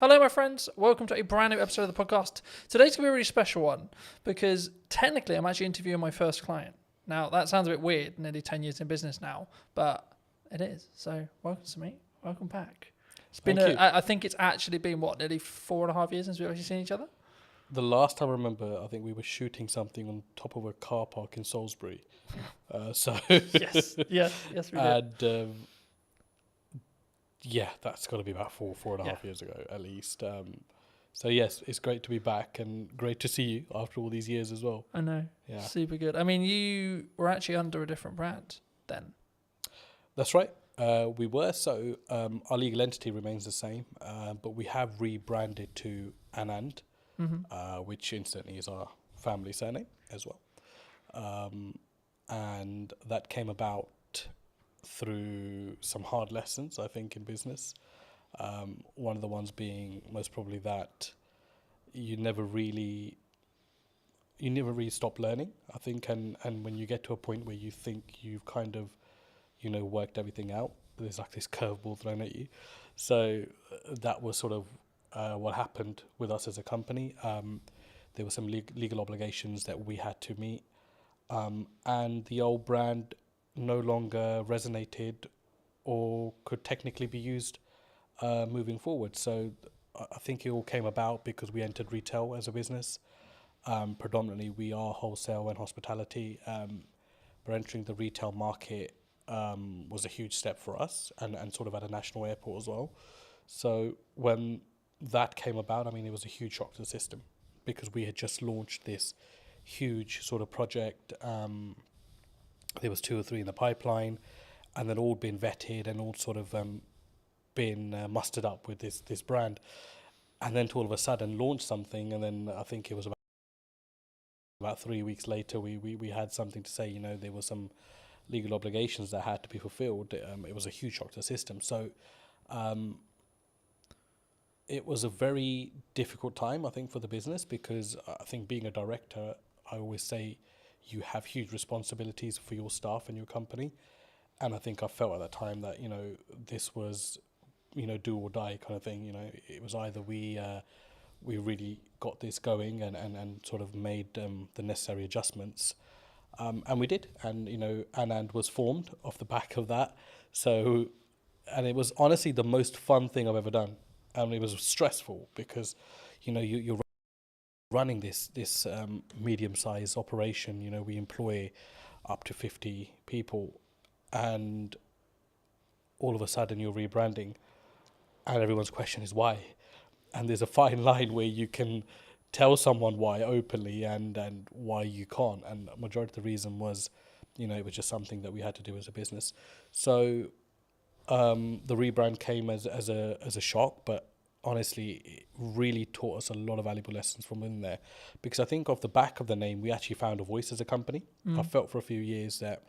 Hello, my friends. Welcome to a brand new episode of the podcast. Today's going to be a really special one because technically I'm actually interviewing my first client. Now, that sounds a bit weird, nearly 10 years in business now, but it is. So, welcome to me. Welcome back. It's been, Thank you. I think it's actually been, nearly 4.5 years since we've actually seen each other? The last time I remember, I think we were shooting something on top of a car park in Salisbury. So Yes, we did. and yeah, that's got to be about four and a Yeah, half years ago at least. So yes, it's great to be back and great to see you after all these years as well. I know. Yeah, Super good. I mean, you were actually under a different brand then. that's right. We were our legal entity remains the same, but we have rebranded to Anand, which incidentally is our family surname as well. And that came about through some hard lessons, I think, in business. One of the ones being most probably that you never really stop learning, I think, and when you get to a point where you think you've kind of worked everything out, there's like this curveball thrown at you. So that was sort of what happened with us as a company. There were some legal obligations that we had to meet, and the old brand no longer resonated or could technically be used moving forward. So I think it all came about because we entered retail as a business. Predominantly, we are wholesale and hospitality. But entering the retail market was a huge step for us, and sort of at a national airport as well. So when that came about, I mean, it was a huge shock to the system because we had just launched this huge sort of project. There was two or three in the pipeline, and then all been vetted and all sort of been mustered up with this brand, and then to all of a sudden launch something, and then I think it was about 3 weeks later we had something to say. There were some legal obligations that had to be fulfilled. It was a huge shock to the system. So it was a very difficult time, I think, for the business, because I think being a director, I always say you have huge responsibilities for your staff and your company. And I think I felt at that time that, this was, do or die kind of thing. It was either we really got this going and sort of made the necessary adjustments. And we did. And, Anand was formed off the back of that. So, and it was honestly the most fun thing I've ever done. And it was stressful because, you're running this medium-sized operation. We employ up to 50 people, and all of a sudden you're rebranding, and everyone's question is why. And there's a fine line where you can tell someone why openly and why you can't. And the majority of the reason was, it was just something that we had to do as a business. So the rebrand came as a shock, but honestly, it really taught us a lot of valuable lessons from in there, because I think off the back of the name, we actually found a voice as a company. I felt for a few years that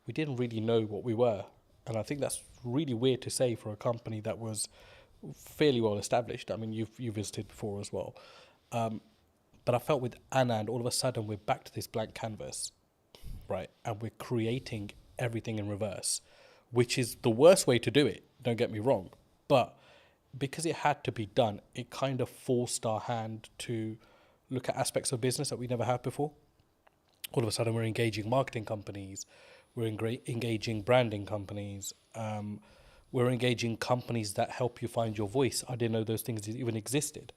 we didn't really know what we were, and I think that's really weird to say for a company that was fairly well established. I mean, you visited before as well, but I felt with Anand, all of a sudden we're back to this blank canvas, right? And we're creating everything in reverse, which is the worst way to do it. Don't get me wrong, but because it had to be done, it kind of forced our hand to look at aspects of business that we never had before. All of a sudden, we're engaging marketing companies, we're engaging branding companies, we're engaging companies that help you find your voice. I didn't know those things even existed.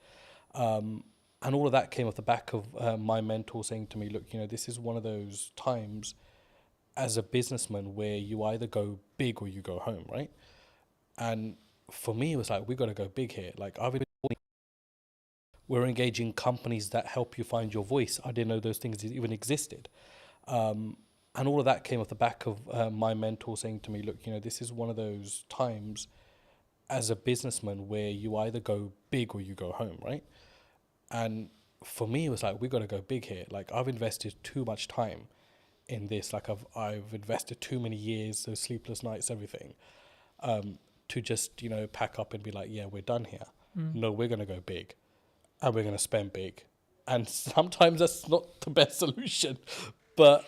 And all of that came off the back of my mentor saying to me, look, this is one of those times as a businessman where you either go big or you go home, right? And for me, it was like, we got to go big here. Like, we're engaging companies that help you find your voice. I didn't know those things even existed. And all of that came off the back of my mentor saying to me, look, this is one of those times as a businessman where you either go big or you go home, right? And for me, it was like, we got to go big here. Like, I've invested too much time in this. Like, I've invested too many years, those sleepless nights, everything, to just, pack up and be like, yeah, we're done here. No, we're going to go big, and we're going to spend big. And sometimes that's not the best solution, but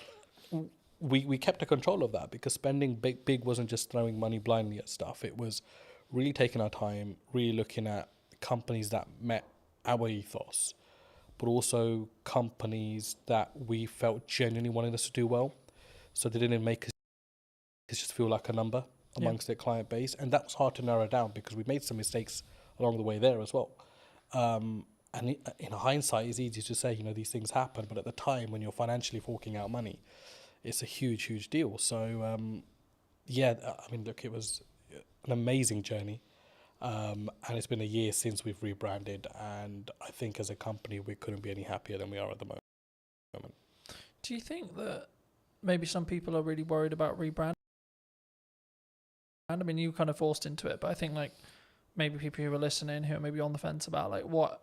we kept a control of that, because spending big wasn't just throwing money blindly at stuff. It was really taking our time, really looking at companies that met our ethos, but also companies that we felt genuinely wanted us to do well. So they didn't make us just feel like a number amongst their client base. And that was hard to narrow down because we made some mistakes along the way there as well. And in hindsight, it's easy to say, these things happen. But at the time, when you're financially forking out money, it's a huge, huge deal. So, look, it was an amazing journey. And it's been a year since we've rebranded. And I think as a company, we couldn't be any happier than we are at the moment. Do you think that maybe some people are really worried about rebrand? I mean, you kind of forced into it, but I think like maybe people who are listening who are maybe on the fence about like what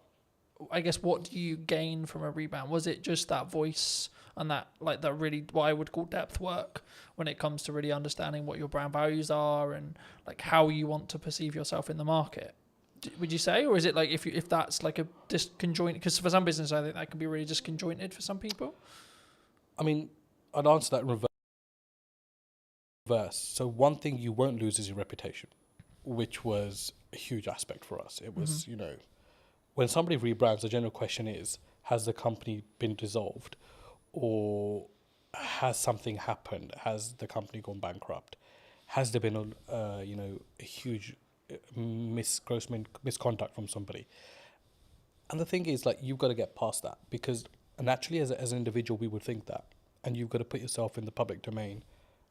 do you gain from a rebrand? Was it just that voice and that like that really what I would call depth work when it comes to really understanding what your brand values are and like how you want to perceive yourself in the market? Would you say, or is it like if that's like a disconjointed? Because for some business, I think that can be really disconjointed for some people. I mean, I'd answer that in reverse. So one thing you won't lose is your reputation, which was a huge aspect for us. It was, when somebody rebrands, the general question is, has the company been dissolved or has something happened? Has the company gone bankrupt? Has there been a huge gross misconduct from somebody? And the thing is, like, you've got to get past that because naturally as an individual, we would think that. And you've got to put yourself in the public domain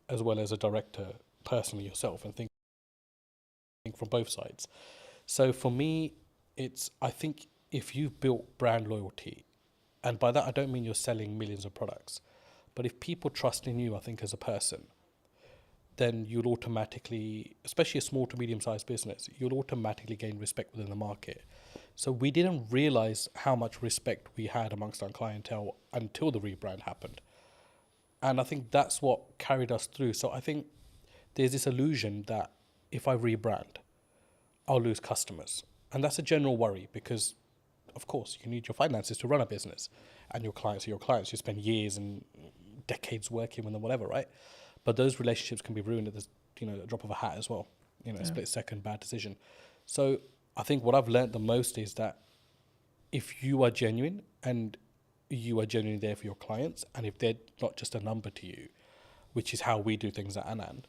as well as a director personally yourself and think from both sides. So for me, I think if you've built brand loyalty, and by that I don't mean you're selling millions of products, but if people trust in you, I think as a person, then you'll automatically, especially a small to medium-sized business, you'll automatically gain respect within the market. So we didn't realize how much respect we had amongst our clientele until the rebrand happened. And I think that's what carried us through. So I think there's this illusion that if I rebrand, I'll lose customers. And that's a general worry because, of course, you need your finances to run a business. And your clients are your clients. You spend years and decades working with them, whatever, right? But those relationships can be ruined at a drop of a hat as well. A split second bad decision. So I think what I've learned the most is that if you are genuine and you are genuinely there for your clients, and if they're not just a number to you, which is how we do things at Anand,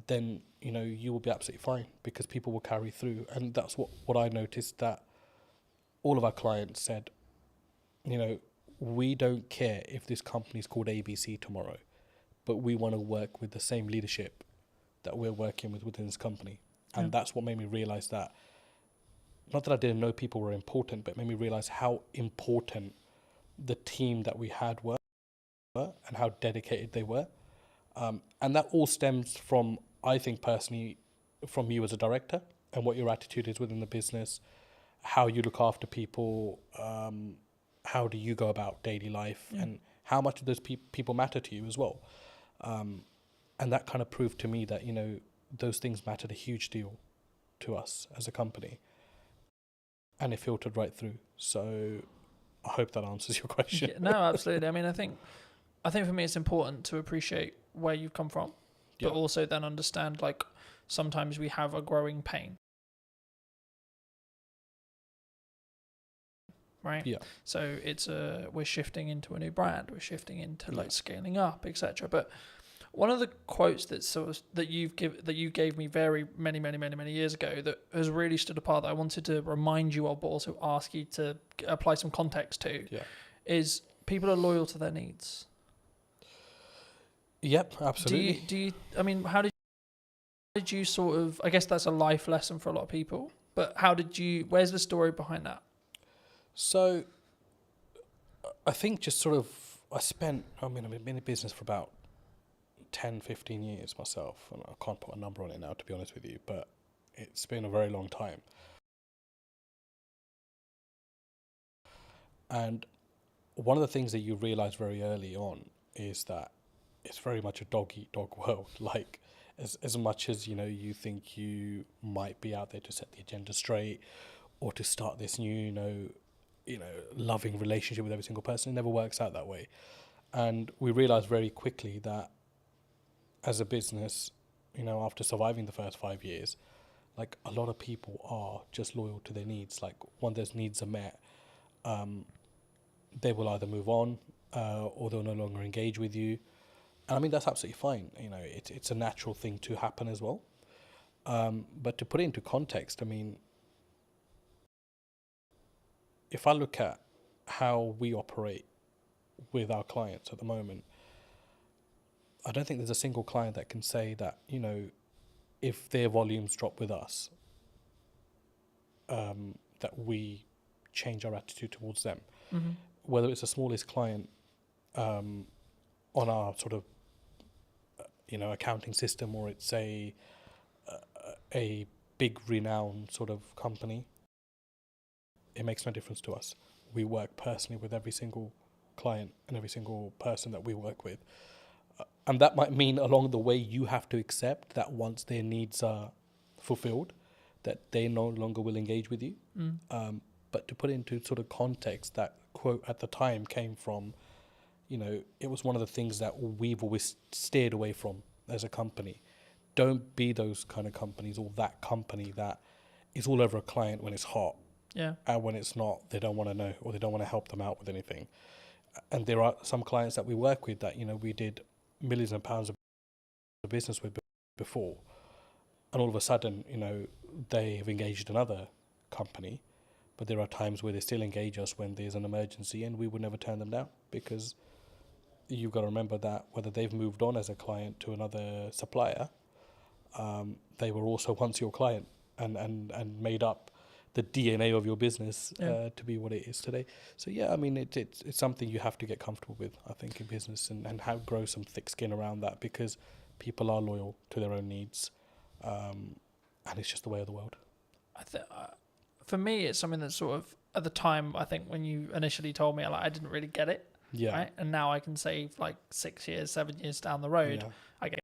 then you will be absolutely fine because people will carry through. And that's what I noticed, that all of our clients said, we don't care if this company is called ABC tomorrow, but we want to work with the same leadership that we're working with within this company. And that's what made me realize that, not that I didn't know people were important, but it made me realize how important the team that we had were and how dedicated they were. And that all stems from, I think personally, from you as a director and what your attitude is within the business, how you look after people, how do you go about daily life, and how much do those people matter to you as well. And that kind of proved to me that, those things mattered a huge deal to us as a company. And it filtered right through. So I hope that answers your question. No, absolutely. I mean, I think for me it's important to appreciate where you've come from, but also then understand like sometimes we have a growing pain. Right? Yeah. So it's we're shifting into a new brand, we're shifting into like scaling up, etc. But one of the quotes that you gave me very many years ago that has really stood apart, that I wanted to remind you of, but also ask you to apply some context to, is people are loyal to their needs. Yep, absolutely. Do you? I mean, how did you sort of? I guess that's a life lesson for a lot of people. But how did you? Where's the story behind that? So, I think just sort of I've been in business for about 10, 15 years myself, and I can't put a number on it now, to be honest with you, but it's been a very long time. And one of the things that you realize very early on is that it's very much a dog-eat-dog world. Like, as much as, you think you might be out there to set the agenda straight or to start this new, loving relationship with every single person, it never works out that way. And we realized very quickly that as a business, after surviving the first 5 years, like a lot of people are just loyal to their needs. Like when those needs are met, they will either move on, or they'll no longer engage with you. And I mean, that's absolutely fine. You know, it's a natural thing to happen as well. But to put it into context, I mean, if I look at how we operate with our clients at the moment, I don't think there's a single client that can say that, you know, if their volumes drop with us, that we change our attitude towards them. Mm-hmm. Whether it's the smallest client on our sort of, you know, accounting system, or it's a big renowned sort of company, it makes no difference to us. We work personally with every single client and every single person that we work with. And that might mean along the way you have to accept that once their needs are fulfilled, that they no longer will engage with you. But to put into sort of context, that quote at the time came from, you know, it was one of the things that we've always steered away from as a company. Don't be those kind of companies, or that company that is all over a client when it's hot. Yeah. And when it's not, they don't want to know, or they don't want to help them out with anything. And there are some clients that we work with that, you know, we did millions of pounds of business with before. And all of a sudden, you know, they have engaged another company. But there are times where they still engage us when there's an emergency, and we would never turn them down, because you've got to remember that whether they've moved on as a client to another supplier, they were also once your client and made up the DNA of your business to be what it is today. So yeah, I mean, it's something you have to get comfortable with, I think, in business, and have grow some thick skin around that, because people are loyal to their own needs, and it's just the way of the world. For me, it's something that sort of, at the time, I think when you initially told me, I didn't really get it. Yeah. Right? And now I can say, like 6 years, 7 years down the road, I get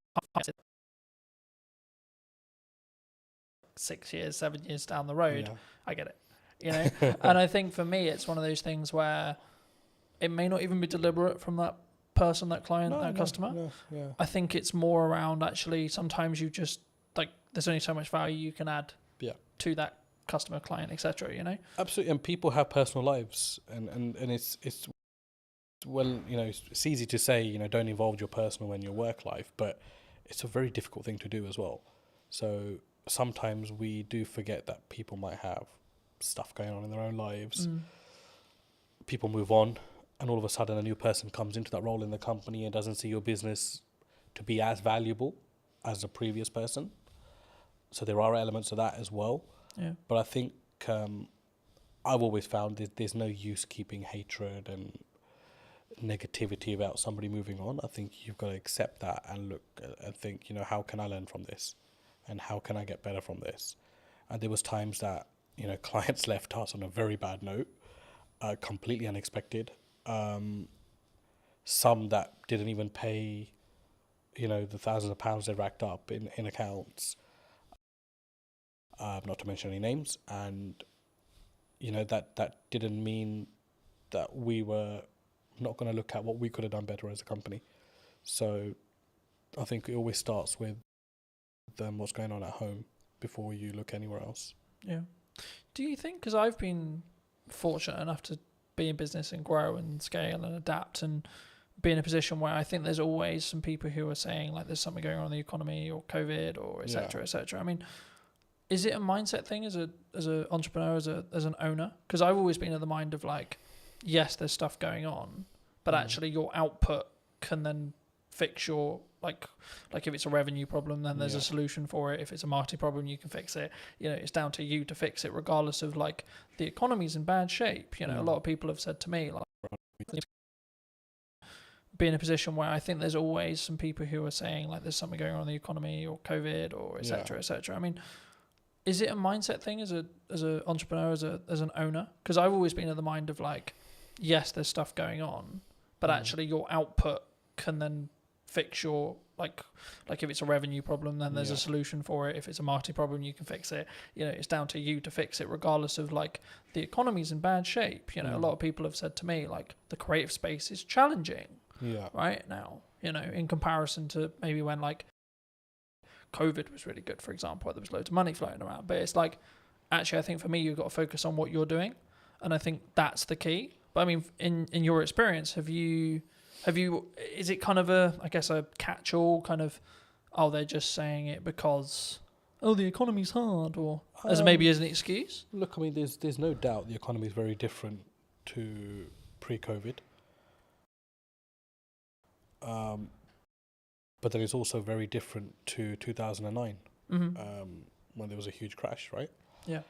6 years, 7 years down the road, I get it. You know? And I think for me, it's one of those things where it may not even be deliberate from that person, that client, that customer. I think it's more around, actually, sometimes you just, like, there's only so much value you can add to that customer, client, etc. You know? Absolutely. And people have personal lives, and it's well, you know, it's easy to say, you know, don't involve your personal in your work life, but it's a very difficult thing to do as well. So sometimes we do forget that people might have stuff going on in their own lives. People move on, and all of a sudden a new person comes into that role in the company and doesn't see your business to be as valuable as the previous person. So there are elements of that as well. But I think I've always found that there's no use keeping hatred and negativity about somebody moving on. I think you've got to accept that and look and think, you know, how can I learn from this, and how can I get better from this? And there was times that, you know, clients left us on a very bad note, completely unexpected. Some that didn't even pay, you know, the thousands of pounds they racked up in accounts, not to mention any names. And, you know, that didn't mean that we were not going to look at what we could have done better as a company. So I think it always starts with what's going on at home before you look anywhere else. Yeah. Do you think, because I've been fortunate enough to be in business and grow and scale and adapt and be in a position where I think there's always some people who are saying, like, there's something going on in the economy or COVID or et cetera, et cetera. I mean, is it a mindset thing as a entrepreneur, as an owner? Because I've always been of the mind of, like, yes, there's stuff going on, but actually your output can then fix your, like if it's a revenue problem, then there's a solution for it. If it's a marketing problem, you can fix it. You know, it's down to you to fix it, regardless of, like, the economy's in bad shape. You know, a lot of people have said to me, like, be in a position where I think there's always some people who are saying, like, there's something going on in the economy or COVID or et cetera, et cetera. I mean, is it a mindset thing as a entrepreneur, as an owner? Because I've always been of the mind of, like, yes, there's stuff going on, but actually your output can then fix your, like if it's a revenue problem, then there's a solution for it. If it's a marketing problem, you can fix it. You know, it's down to you to fix it, regardless of, like, the economy's in bad shape. You know, a lot of people have said to me, like, the creative space is challenging right now, you know, in comparison to maybe when, like, COVID was really good, for example, where there was loads of money floating around. But it's like, actually, I think for me, you've got to focus on what you're doing. And I think that's the key. But I mean, in your experience, have you, is it kind of I guess a catch-all kind of, oh, they're just saying it because, oh, the economy's hard, or as maybe as an excuse? Look, I mean, there's no doubt the economy is very different to pre-COVID. But then it's also very different to 2009, when there was a huge crash, right? Yeah.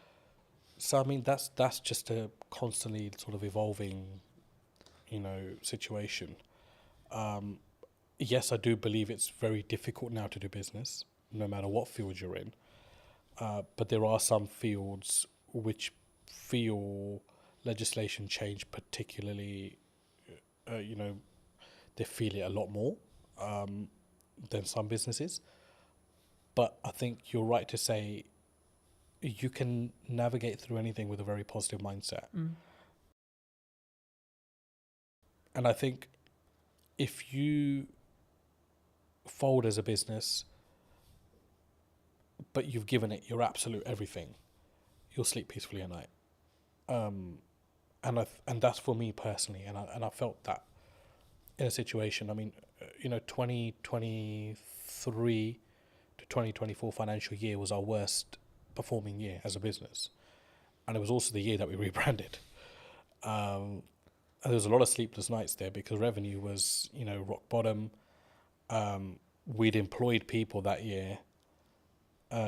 So I mean, that's just a constantly sort of evolving, situation. Yes, I do believe it's very difficult now to do business, no matter what field you're in. But there are some fields which feel legislation change particularly, they feel it a lot more than some businesses. But I think you're right to say you can navigate through anything with a very positive mindset. And I think if you fold as a business, but you've given it your absolute everything, you'll sleep peacefully at night. And that's for me personally, and I felt that in a situation. I mean, 2023 to 2024 financial year was our worst performing year as a business, and it was also the year that we rebranded. And there was a lot of sleepless nights there because revenue was, rock bottom. We'd employed people that year,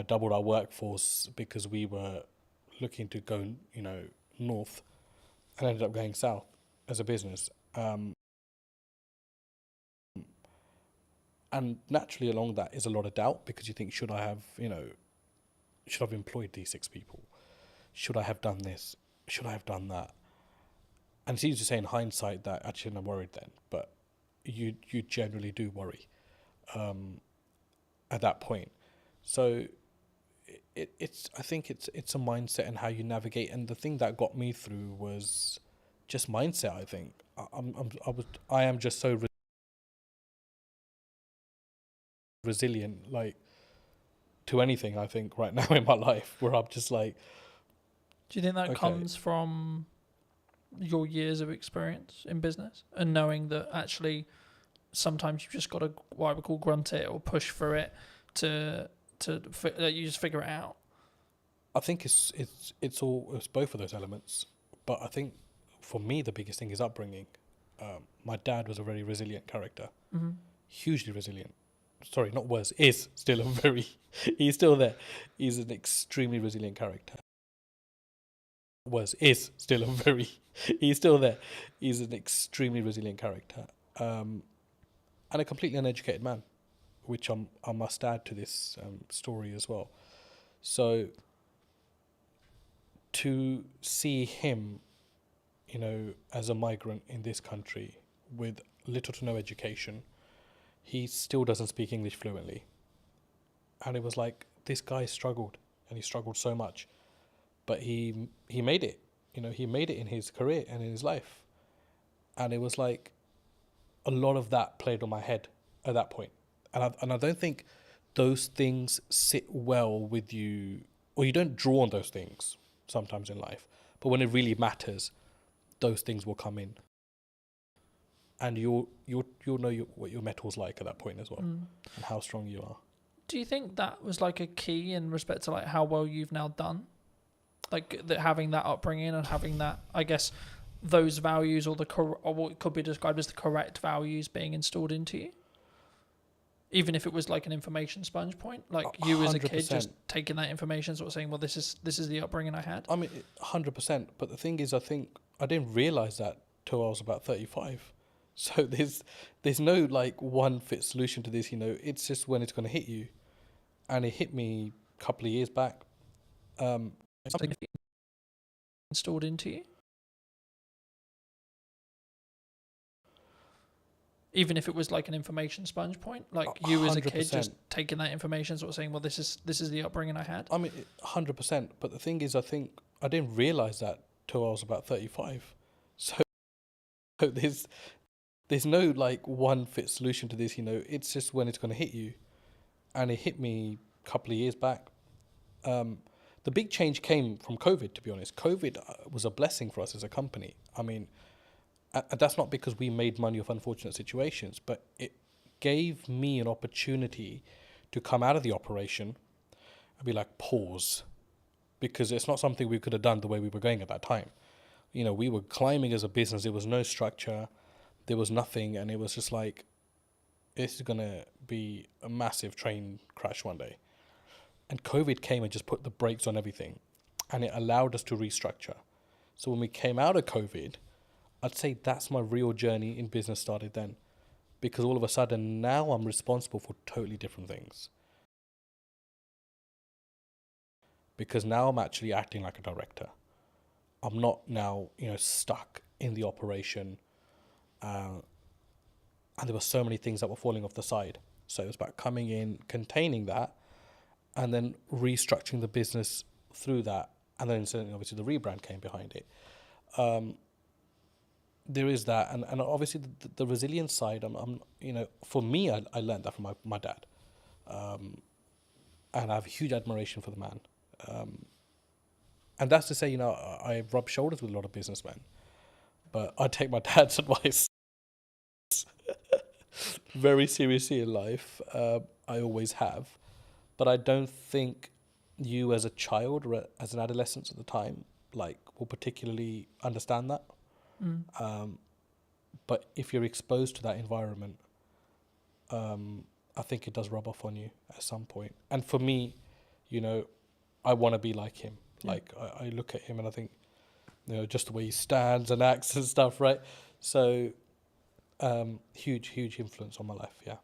doubled our workforce because we were looking to go, north, and ended up going south as a business. And naturally along that is a lot of doubt because you think, should I have employed these 6 people? Should I have done this? Should I have done that? And it's easy to say in hindsight that actually I'm worried then, but you generally do worry at that point. So I think it's a mindset and how you navigate. And the thing that got me through was just mindset. I think I am just so resilient, like, to anything. I think right now in my life, where I'm just like. Do you think that comes from your years of experience in business and knowing that actually sometimes you've just got to, what I would call, grunt it or push through it to you just figure it out? I think it's both of those elements, but I think for me the biggest thing is upbringing. My dad was a very resilient character, hugely resilient. Sorry, not was, is still a very. He's still there. He's an extremely resilient character. Is still a very. He's still there. He's an extremely resilient character, and a completely uneducated man, which I must add to this story as well. So to see him, as a migrant in this country with little to no education, he still doesn't speak English fluently. And it was like, this guy struggled, and he struggled so much, but he made it. He made it in his career and in his life. And it was like a lot of that played on my head at that point. And I don't think those things sit well with you, or you don't draw on those things sometimes in life. But when it really matters, those things will come in. And you'll know what your metal's like at that point as well, and how strong you are. Do you think that was like a key in respect to like how well you've now done? Like that, having that upbringing and having that, I guess, those values or what could be described as the correct values being installed into you? Even if it was like an information sponge point, like you 100%. As a kid just taking that information, sort of saying, well, this is the upbringing I had. I mean, 100%. But the thing is, I think I didn't realise that till I was about 35. So there's no like one fit solution to this. It's just when it's going to hit you, and it hit me a couple of years back. Something installed into you, even if it was like an information sponge point, like you 100%. As a kid just taking that information, sort of saying, well, this is the upbringing I had. I mean, 100%. But the thing is, I think I didn't realise that till I was about 35. So there's no like one fit solution to this. It's just when it's going to hit you, and it hit me couple of years back. The big change came from COVID, to be honest. COVID was a blessing for us as a company. I mean, and that's not because we made money off unfortunate situations, but it gave me an opportunity to come out of the operation and be like, pause, because it's not something we could have done the way we were going at that time. You know, we were climbing as a business. There was no structure. There was nothing. And it was just like, this is going to be a massive train crash one day. And COVID came and just put the brakes on everything. And it allowed us to restructure. So when we came out of COVID, I'd say that's my real journey in business started then. Because all of a sudden now I'm responsible for totally different things. Because now I'm actually acting like a director. I'm not now, stuck in the operation. And there were so many things that were falling off the side. So it was about coming in, containing that, and then restructuring the business through that. And then certainly, obviously, the rebrand came behind it. There is that. And obviously, the resilience side, for me, I learned that from my dad. And I have huge admiration for the man. And that's to say, I rub shoulders with a lot of businessmen, but I take my dad's advice very seriously in life. I always have, but I don't think you as a child or as an adolescent at the time, will particularly understand that. But if you're exposed to that environment, I think it does rub off on you at some point. And for me, I want to be like him. I look at him and I think, just the way he stands and acts and stuff, right? So, huge influence on my life, yeah.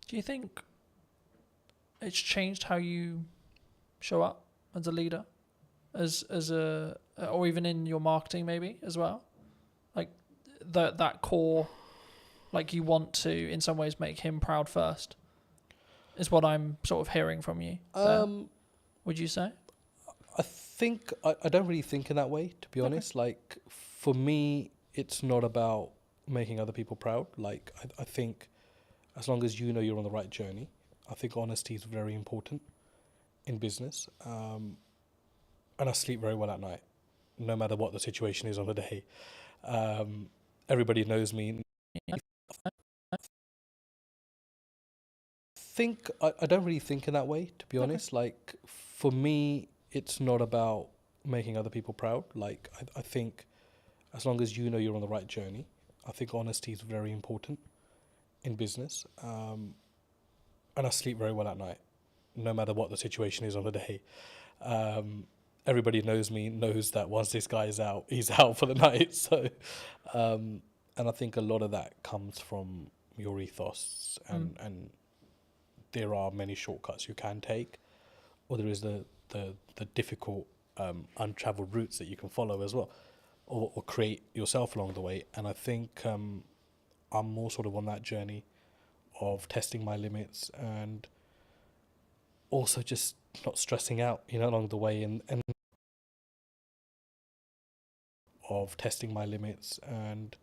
Do you think it's changed how you show up as a leader, or even in your marketing maybe as well? Like that core, you want to in some ways make him proud first, is what I'm sort of hearing from you. Would you say? I think I don't really think in that way, to be honest. For me, it's not about making other people proud. I think as long as you're on the right journey, I think honesty is very important in business. And I sleep very well at night, no matter what the situation is on the day. Everybody knows me. I don't really think in that way, to be honest. For me, it's not about making other people proud. I think as long as you're on the right journey, I think honesty is very important in business. And I sleep very well at night, no matter what the situation is on the day. Everybody knows me, knows that once this guy is out, he's out for the night. So, and I think a lot of that comes from your ethos and there are many shortcuts you can take, or there is the difficult untraveled routes that you can follow as well, or create yourself along the way. And I think I'm more sort of on that journey of testing my limits and also just not stressing out, along the way, and of testing my limits and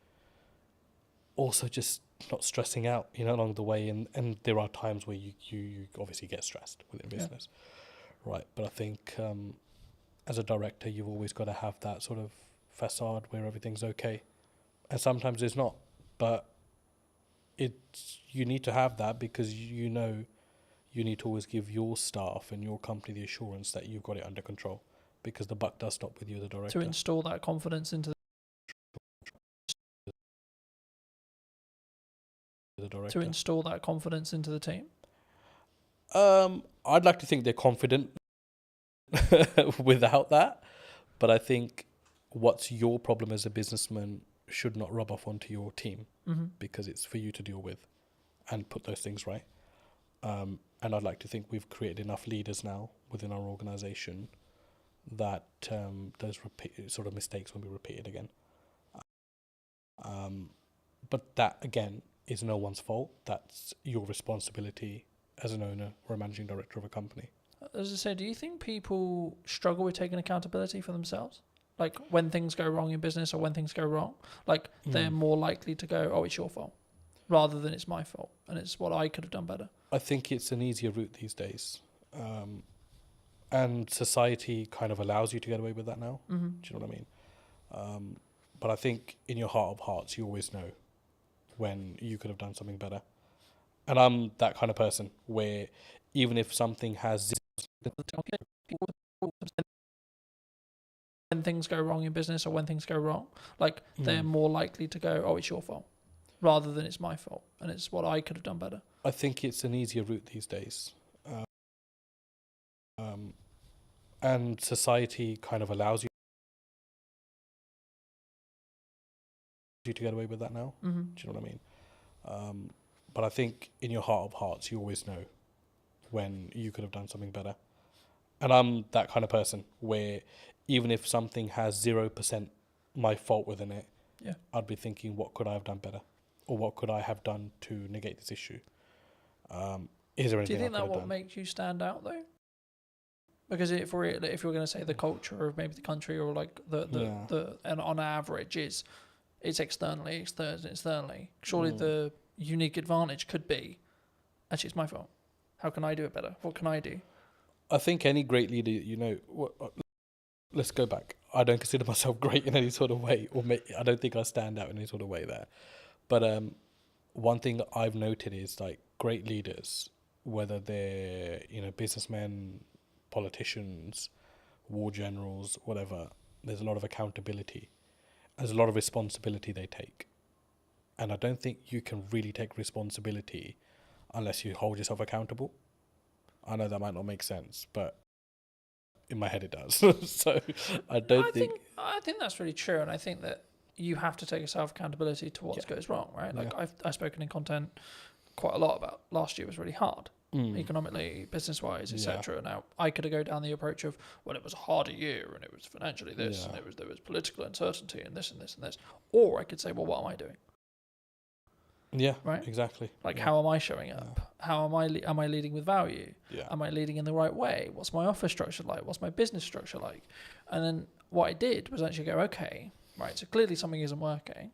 also just not stressing out, along the way. And there are times where you obviously get stressed within business, right? But I think as a director, you've always got to have that sort of facade where everything's okay. And sometimes it's not, but you need to have that because you need to always give your staff and your company the assurance that you've got it under control, because the buck does stop with you, the director. To install that confidence into the director. To install that confidence into the team? I'd like to think they're confident without that, but I think what's your problem as a businessman should not rub off onto your team, because it's for you to deal with and put those things right. And I'd like to think we've created enough leaders now within our organisation that those sort of mistakes won't be repeated again. But that, again, is no one's fault. That's your responsibility as an owner or a managing director of a company. As I said, do you think people struggle with taking accountability for themselves? When things go wrong in business or when things go wrong, they're more likely to go, oh, it's your fault. rather than it's my fault and it's what I could have done better. I think it's an easier route these days. And society kind of allows you to get away with that now. Mm-hmm. Do you know what I mean? But I think in your heart of hearts, you always know when you could have done something better. And I'm that kind of person where even if something has When things go wrong in business or when things go wrong, like they're more likely to go, oh, it's your fault, rather than it's my fault and it's what I could have done better. I think it's an easier route these days. And society kind of allows you to get away with that now. Mm-hmm. Do you know what I mean? But I think in your heart of hearts, you always know when you could have done something better. And I'm that kind of person where even if something has 0% my fault within it, Yeah. I'd be thinking, what could I have done better? Or what could I have done to negate this issue? Is there anything Do you think I that could have what done? makes you stand out though? Because if you're going to say the culture of maybe the country or like the and on average it's externally. Surely the unique advantage could be, actually it's my fault. How can I do it better? What can I do? I think any great leader, let's go back. I don't consider myself great in any sort of way, I don't think I stand out in any sort of way there. But one thing that I've noted is like great leaders, whether they're businessmen, politicians, war generals, whatever. There's a lot of accountability. There's a lot of responsibility they take, and I don't think you can really take responsibility unless you hold yourself accountable. I know that might not make sense, but in my head it does. So I think that's really true, and I think that you have to take self accountability to what goes wrong, right? Like I've spoken in content quite a lot about last year was really hard, economically, business wise, etc. Now I could go down the approach of, well, it was a harder year and it was financially this and there was political uncertainty and this and this and this, or I could say, well, what am I doing? Yeah, right, exactly. Like how am I showing up? How am I leading with value? Am I leading in the right way? What's my office structure like? What's my business structure like? And then what I did was actually go, okay, right, so clearly something isn't working.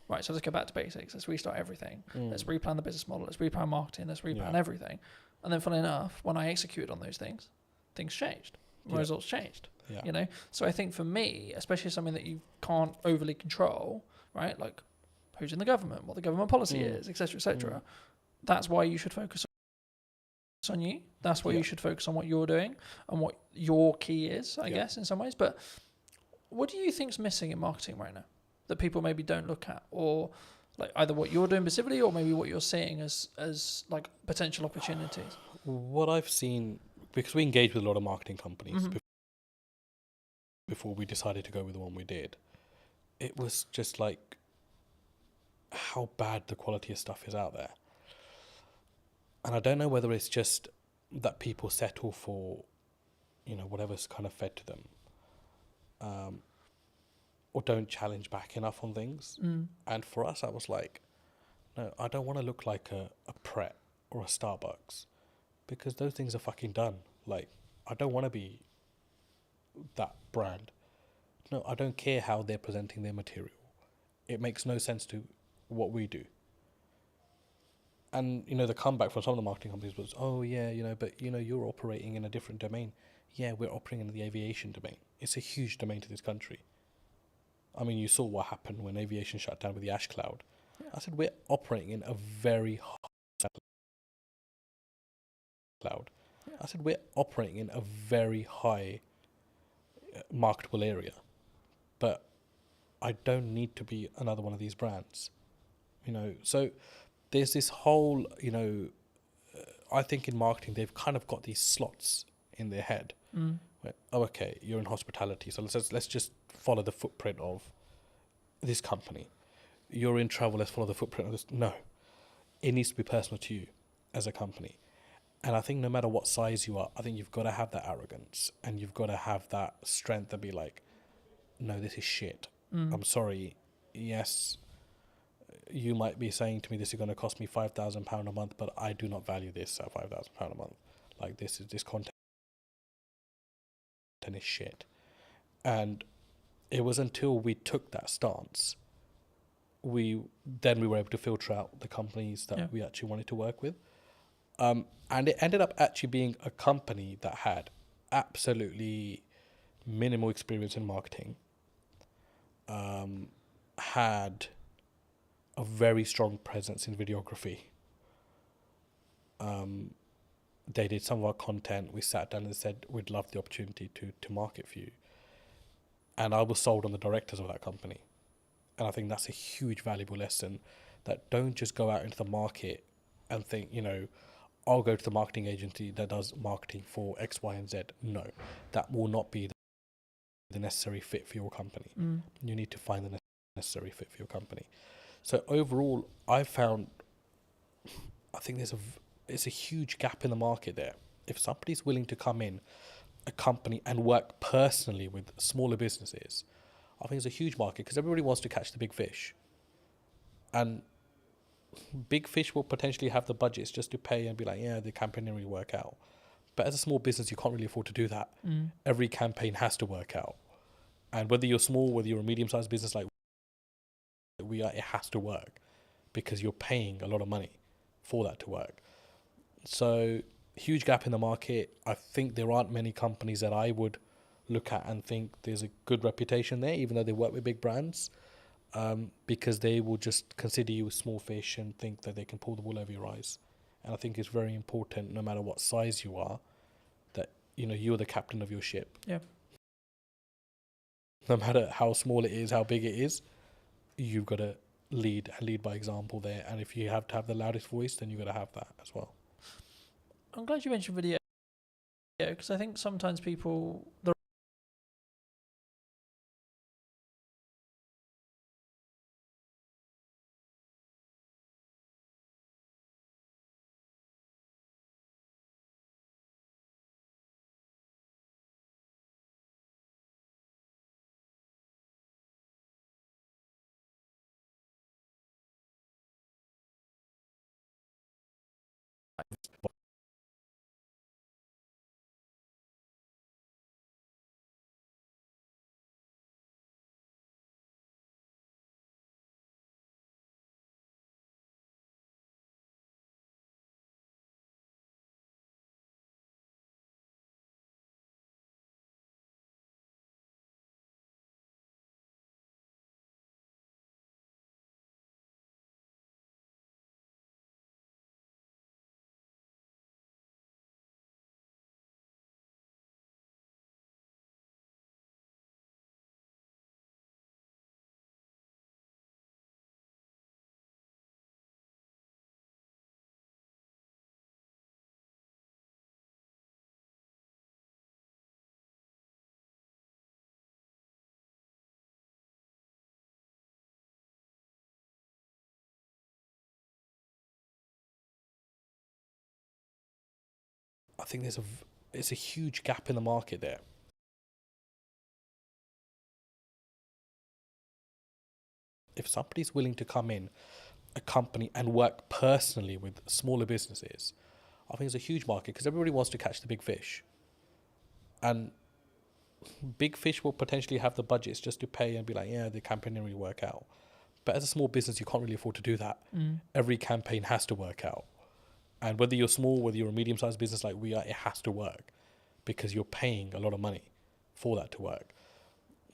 Right, so let's go back to basics. Let's restart everything. Let's replan the business model. Let's replan marketing. Let's replan everything. And then, funnily enough, when I executed on those things, things changed. My results changed. Yeah. So I think for me, especially something that you can't overly control, right? Like who's in the government, what the government policy is, etc., etc. That's why you should focus on you. That's why you should focus on what you're doing and what your key is, I guess, in some ways. But what do you think's missing in marketing right now that people maybe don't look at, or like either what you're doing specifically or maybe what you're seeing as like potential opportunities? What I've seen, because we engaged with a lot of marketing companies before we decided to go with the one we did, it was just like how bad the quality of stuff is out there. And I don't know whether it's just that people settle for, whatever's kind of fed to them. Or don't challenge back enough on things. And for us, I was like, no, I don't want to look like a Pret or a Starbucks, because those things are fucking done. Like, I don't want to be that brand. No, I don't care how they're presenting their material. It makes no sense to what we do. And, the comeback from some of the marketing companies was, oh, yeah, but, you're operating in a different domain. Yeah, we're operating in the aviation domain. It's a huge domain to this country. I mean, you saw what happened when aviation shut down with the ash cloud. Yeah. I said, we're operating in a very high cloud. Yeah. I said, we're operating in a very high marketable area. But I don't need to be another one of these brands. So there's this whole, I think in marketing, they've kind of got these slots in their head. Where, oh, okay, you're in hospitality, so let's just follow the footprint of this company. You're in travel, let's follow the footprint of this. No, it needs to be personal to you as a company. And I think no matter what size you are, I think you've got to have that arrogance and you've got to have that strength to be like, no, this is shit. I'm sorry. Yes, you might be saying to me this is going to cost me £5,000 a month, but I do not value this at £5,000 a month. Like this content is shit. And it was until we took that stance we were able to filter out the companies that we actually wanted to work with. And it ended up actually being a company that had absolutely minimal experience in marketing, had a very strong presence in videography. They did some of our content. We sat down and said, we'd love the opportunity to market for you. And I was sold on the directors of that company. And I think that's a huge valuable lesson, that don't just go out into the market and think, I'll go to the marketing agency that does marketing for X, Y, and Z. No, that will not be the necessary fit for your company. You need to find the necessary fit for your company. So overall, I think it's a huge gap in the market there. If somebody's willing to come in a company and work personally with smaller businesses, I think it's a huge market, because everybody wants to catch the big fish. And big fish will potentially have the budgets just to pay and be like, yeah, the campaign didn't really work out. But as a small business, you can't really afford to do that. Every campaign has to work out. And whether you're small, whether you're a medium-sized business like we are, it has to work, because you're paying a lot of money for that to work. So huge gap in the market. I think there aren't many companies that I would look at and think there's a good reputation there, even though they work with big brands, because they will just consider you a small fish and think that they can pull the wool over your eyes. And I think it's very important, no matter what size you are, that you're the captain of your ship. Yeah. No matter how small it is, how big it is, you've got to lead by example there. And if you have to have the loudest voice, then you've got to have that as well. I'm glad you mentioned video, because I think sometimes people... I think it's a huge gap in the market there. If somebody's willing to come in a company and work personally with smaller businesses, I think it's a huge market, because everybody wants to catch the big fish. And big fish will potentially have the budgets just to pay and be like, yeah, the campaign didn't really work out. But as a small business, you can't really afford to do that. Every campaign has to work out. And whether you're small, whether you're a medium-sized business like we are, it has to work, because you're paying a lot of money for that to work.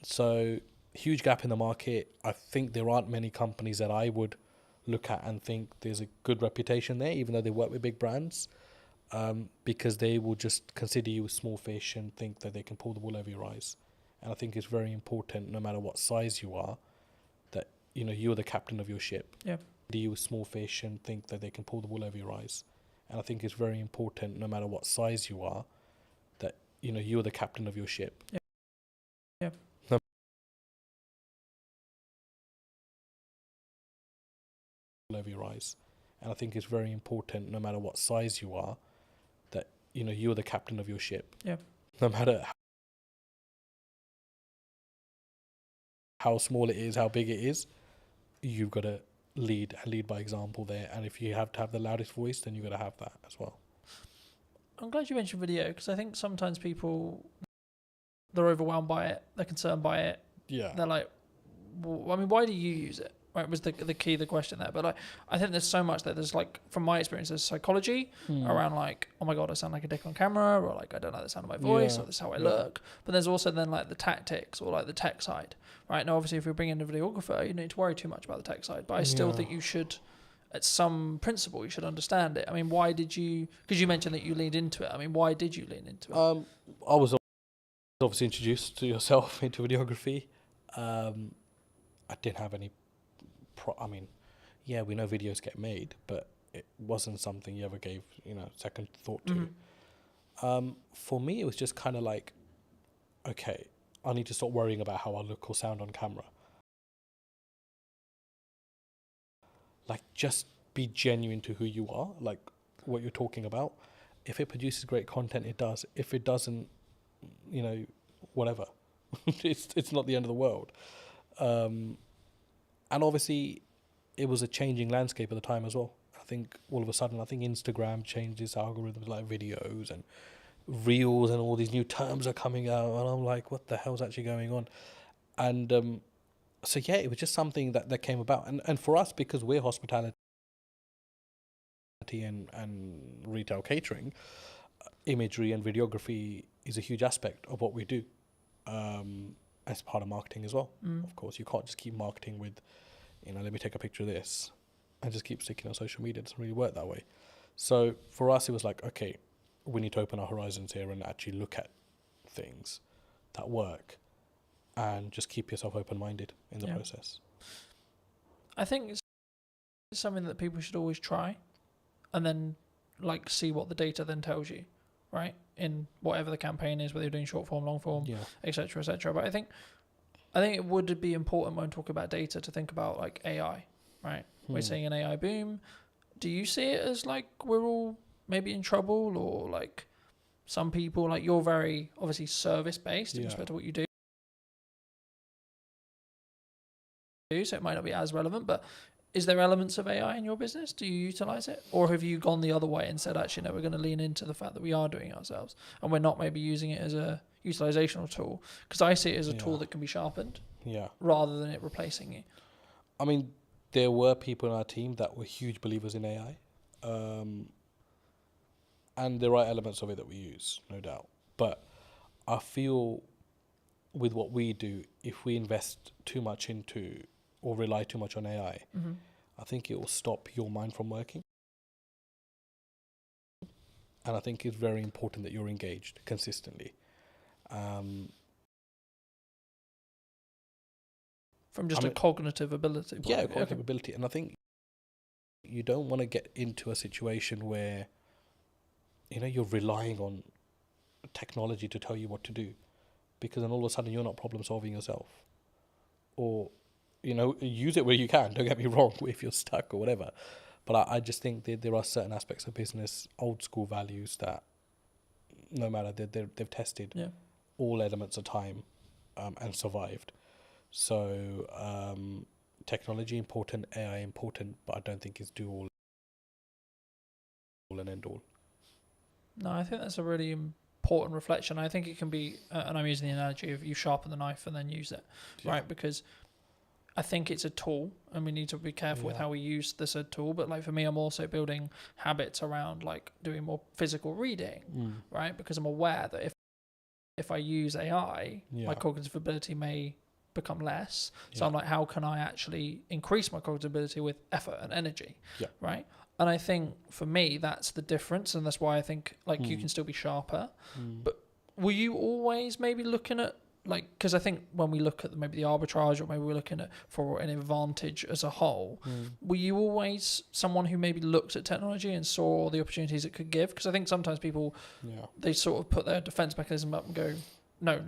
So huge gap in the market. I think there aren't many companies that I would look at and think there's a good reputation there, even though they work with big brands, because they will just consider you a small fish and think that they can pull the wool over your eyes. And I think it's very important, no matter what size you are, that you're the captain of your ship. Yeah. You a small fish and think that they can pull the wool over your eyes. And I think it's very important, no matter what size you are, that you're the captain of your ship. Yeah. Yeah. Over your eyes. And I think it's very important, no matter what size you are, that you're the captain of your ship. Yeah. No matter how small it is, how big it is, you've got to lead by example there. And if you have to have the loudest voice, then you've got to have that as well. I'm glad you mentioned video, because I think sometimes people, they're overwhelmed by it, they're concerned by it. Yeah. They're like, well, I mean, why do you use it? right, was the key, the question there. But like, I think there's so much that there's like, from my experience, there's psychology around like, oh my God, I sound like a dick on camera, or like, I don't like the sound of my voice, or this is how I look. But there's also then like the tactics or like the tech side, right? Now, obviously, if you're bringing in a videographer, you don't need to worry too much about the tech side. But I still think you should, at some principle, you should understand it. I mean, why did you, because you mentioned that you leaned into it. I mean, why did you lean into it? I was obviously introduced to yourself into videography. I didn't have any I mean, yeah, we know videos get made, but it wasn't something you ever gave, second thought to. For me, it was just kind of like, okay, I need to stop worrying about how I look or sound on camera. Like, just be genuine to who you are, like what you're talking about. If it produces great content, it does. If it doesn't, whatever. It's not the end of the world. And obviously, it was a changing landscape at the time as well. I think all of a sudden, Instagram changed its algorithms, like videos and reels, and all these new terms are coming out. And I'm like, what the hell's actually going on? And so, yeah, it was just something that came about. And for us, because we're hospitality and retail catering, imagery and videography is a huge aspect of what we do. As part of marketing as well. Of course, you can't just keep marketing with, let me take a picture of this and just keep sticking on social media. It doesn't really work that way. So for us, it was like, okay, we need to open our horizons here and actually look at things that work and just keep yourself open-minded in the process. I think it's something that people should always try and then like see what the data then tells you, right? In whatever the campaign is, whether you're doing short form, long form, etc., etc. But I think it would be important when talking about data to think about like AI, right? We're seeing an AI boom. Do you see it as like we're all maybe in trouble, or like some people, like you're very obviously service based in respect to what you do, so it might not be as relevant, but is there elements of AI in your business? Do you utilize it? Or have you gone the other way and said, actually, no, we're going to lean into the fact that we are doing it ourselves and we're not maybe using it as a utilizational tool? Because I see it as a tool that can be sharpened rather than it replacing you. I mean, there were people in our team that were huge believers in AI. And there are elements of it that we use, no doubt. But I feel with what we do, if we invest too much into or rely too much on AI, I think it will stop your mind from working. And I think it's very important that you're engaged consistently. From just a cognitive ability. Cognitive ability. And I think you don't want to get into a situation where, you're relying on technology to tell you what to do. Because then all of a sudden you're not problem solving yourself. Or use it where you can, don't get me wrong, if you're stuck or whatever. But I just think that there are certain aspects of business, old school values that no matter, they've tested all elements of time and survived. So technology important, AI important, but I don't think it's do all and end all. No, I think that's a really important reflection. I think it can be, and I'm using the analogy of you sharpen the knife and then use it, right? Because I think it's a tool and we need to be careful with how we use the said tool. But like for me, I'm also building habits around like doing more physical reading, right? Because I'm aware that if I use AI, my cognitive ability may become less. So I'm like, how can I actually increase my cognitive ability with effort and energy, right? And I think for me, that's the difference. And that's why I think like you can still be sharper. But were you always maybe looking at like, because I think when we look at maybe the arbitrage or maybe we're looking at for an advantage as a whole, were you always someone who maybe looked at technology and saw the opportunities it could give? Because I think sometimes people, they sort of put their defense mechanism up and go, no.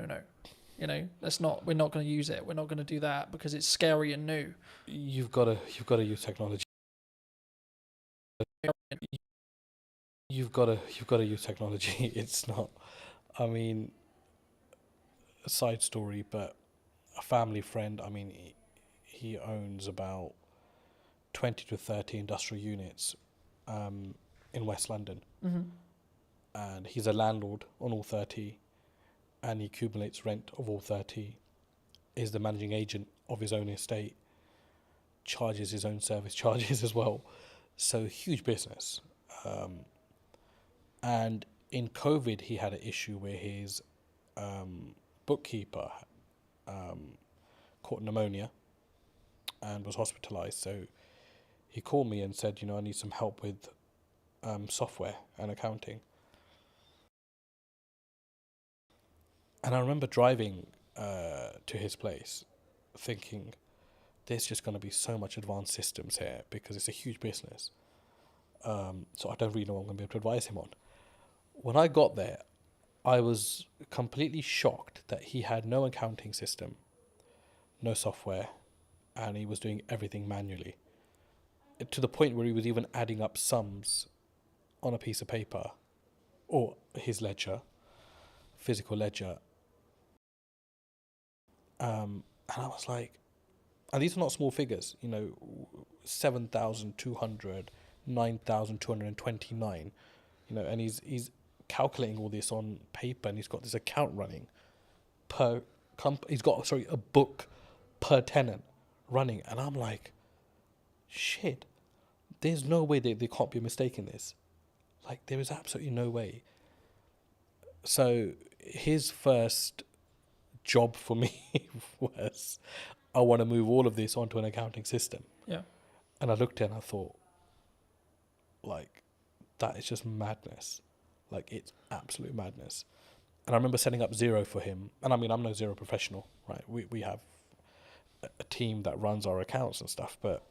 We're not going to use it. We're not going to do that because it's scary and new. You've got to use technology. You've got to use technology. It's not, I mean, a side story, but a family friend, I mean, he owns about 20 to 30 industrial units in West London. And he's a landlord on all 30 and he accumulates rent of all 30, is the managing agent of his own estate. charges his own service charges as well. So huge business. And in COVID, he had an issue where his bookkeeper caught pneumonia and was hospitalized. So he called me and said, I need some help with software and accounting. And I remember driving to his place thinking, there's just going to be so much advanced systems here because it's a huge business. So I don't really know what I'm going to be able to advise him on. When I got there, I was completely shocked that he had no accounting system, no software, and he was doing everything manually. To the point where he was even adding up sums on a piece of paper or his ledger, physical ledger. And I was like, and these are not small figures, 7,200, 9,229, and he's calculating all this on paper, and he's got this account running he's got a book per tenant running, and I'm like, shit, there's no way there can't be a mistake in this. Like, there is absolutely no way. So his first job for me was, I want to move all of this onto an accounting system. Yeah. And I looked at it and I thought, like, that is just madness. Like, it's absolute madness. And I remember setting up Xero for him. And I mean, I'm no Xero professional, right? We have a team that runs our accounts and stuff, but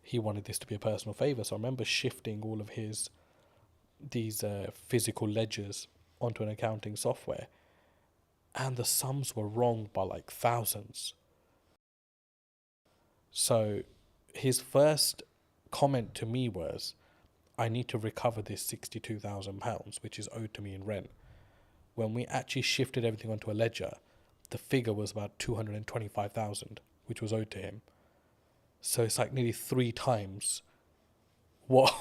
he wanted this to be a personal favor. So I remember shifting all of these physical ledgers onto an accounting software. And the sums were wrong by like thousands. So his first comment to me was, I need to recover this £62,000, which is owed to me in rent. When we actually shifted everything onto a ledger, the figure was about 225,000, which was owed to him. So it's like nearly 3 times what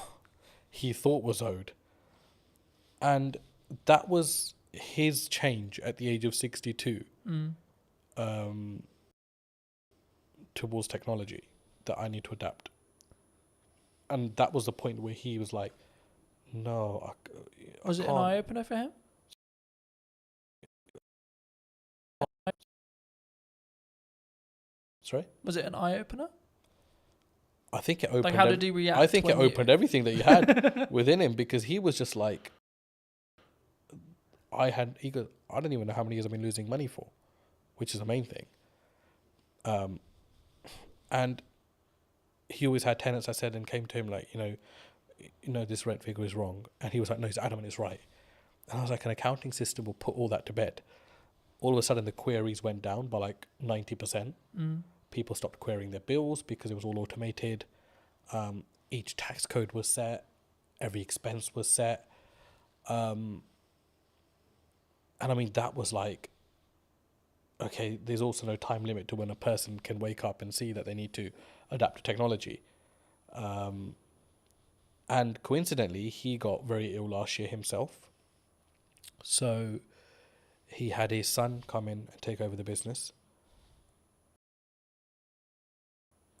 he thought was owed. And that was his change at the age of 62 towards technology, that I need to adapt. And that was the point where he was like, no, I Was it an eye-opener for him? Sorry? Was it an eye-opener? I think it opened. Like, how did he react? I think it opened everything that he had within him, because he was just like, I don't even know how many years I've been losing money for, which is the main thing. And he always had tenants, I said, and came to him like, this rent figure is wrong. And he was like, no, he's adamant it's right. And I was like, an accounting system will put all that to bed. All of a sudden, the queries went down by like 90%. People stopped querying their bills because it was all automated. Each tax code was set. Every expense was set. And I mean, that was like, okay, there's also no time limit to when a person can wake up and see that they need to adapt to technology. And coincidentally, he got very ill last year himself. So he had his son come in and take over the business.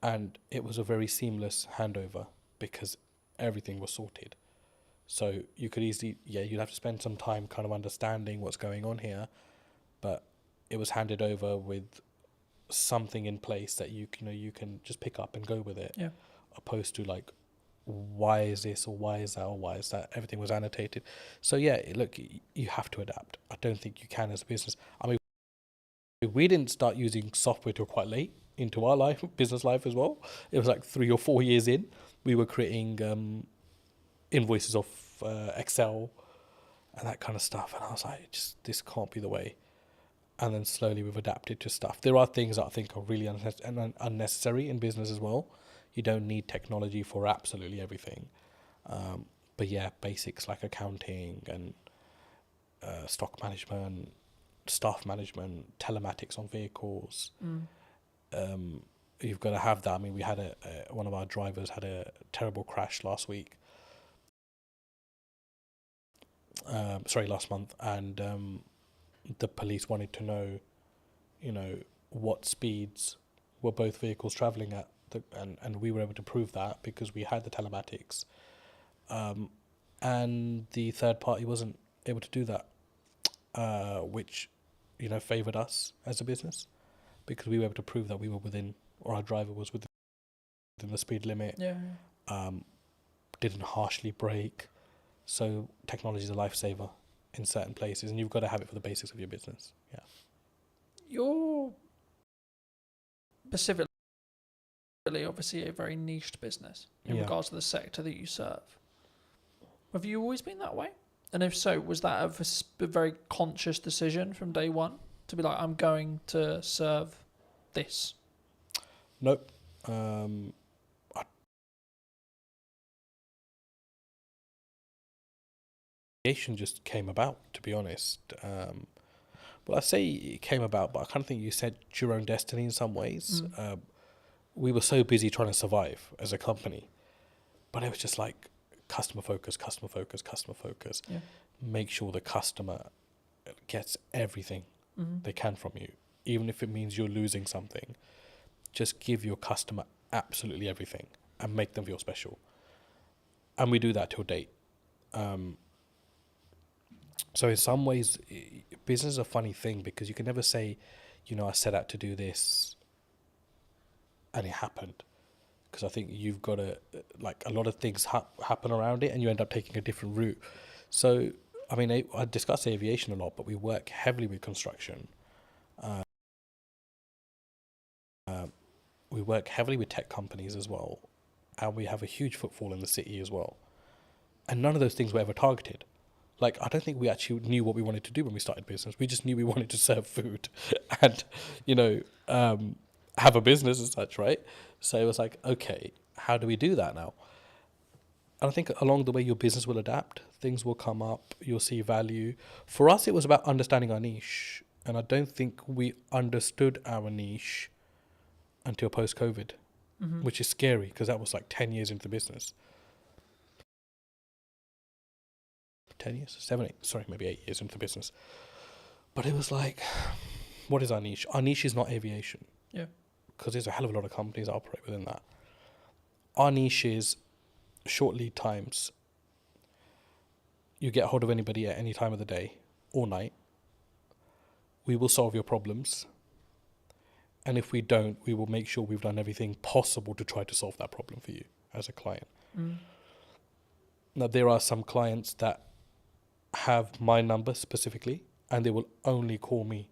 And it was a very seamless handover because everything was sorted. So you could easily, you'd have to spend some time kind of understanding what's going on here, but it was handed over with something in place that you can just pick up and go with it. Yeah. Opposed to like, why is this or why is that or why is that? Everything was annotated. So yeah, look, you have to adapt. I don't think you can as a business. I mean, we didn't start using software till quite late into our business life as well. It was like 3 or 4 years in. We were creating invoices off Excel and that kind of stuff. And I was like, this can't be the way. And then slowly we've adapted to stuff. There are things that I think are really unnecessary in business as well. You don't need technology for absolutely everything. But yeah, basics like accounting and stock management, staff management, telematics on vehicles. You've got to have that. I mean, we had one of our drivers had a terrible crash last month, and the police wanted to know, what speeds were both vehicles travelling at and we were able to prove that because we had the telematics, and the third party wasn't able to do that, which, favoured us as a business because we were able to prove that we were within, or our driver was within the speed limit. Yeah. Didn't harshly brake. So technology is a lifesaver in certain places, and you've got to have it for the basics of your business. Yeah. You're specifically, obviously, a very niched business in regards to the sector that you serve. Have you always been that way? And if so, was that a very conscious decision from day one to be like, I'm going to serve this? Nope. Aviation just came about, to be honest. Well, I say it came about, but I kind of think you set your own destiny in some ways. We were so busy trying to survive as a company, but it was just like customer focus. Yeah. Make sure the customer gets everything they can from you, even if it means you're losing something. Just give your customer absolutely everything and make them feel special. And we do that till date. So in some ways, business is a funny thing because you can never say, I set out to do this and it happened. Because I think you've got to, a lot of things happen around it and you end up taking a different route. So, I discuss aviation a lot, but we work heavily with construction. We work heavily with tech companies as well. And we have a huge footfall in the city as well. And none of those things were ever targeted. I don't think we actually knew what we wanted to do when we started business. We just knew we wanted to serve food and, have a business as such, right? So it was like, okay, how do we do that now? And I think along the way, your business will adapt. Things will come up. You'll see value. For us, it was about understanding our niche. And I don't think we understood our niche until post-COVID, which is scary because that was 10 years into the business. 10 years, 7, 8, sorry, maybe 8 years into the business. But it was what is our niche? Our niche is not aviation. Yeah. Because there's a hell of a lot of companies that operate within that. Our niche is short lead times. You get hold of anybody at any time of the day or night. We will solve your problems. And if we don't, we will make sure we've done everything possible to try to solve that problem for you as a client. Now, there are some clients that have my number specifically, and they will only call me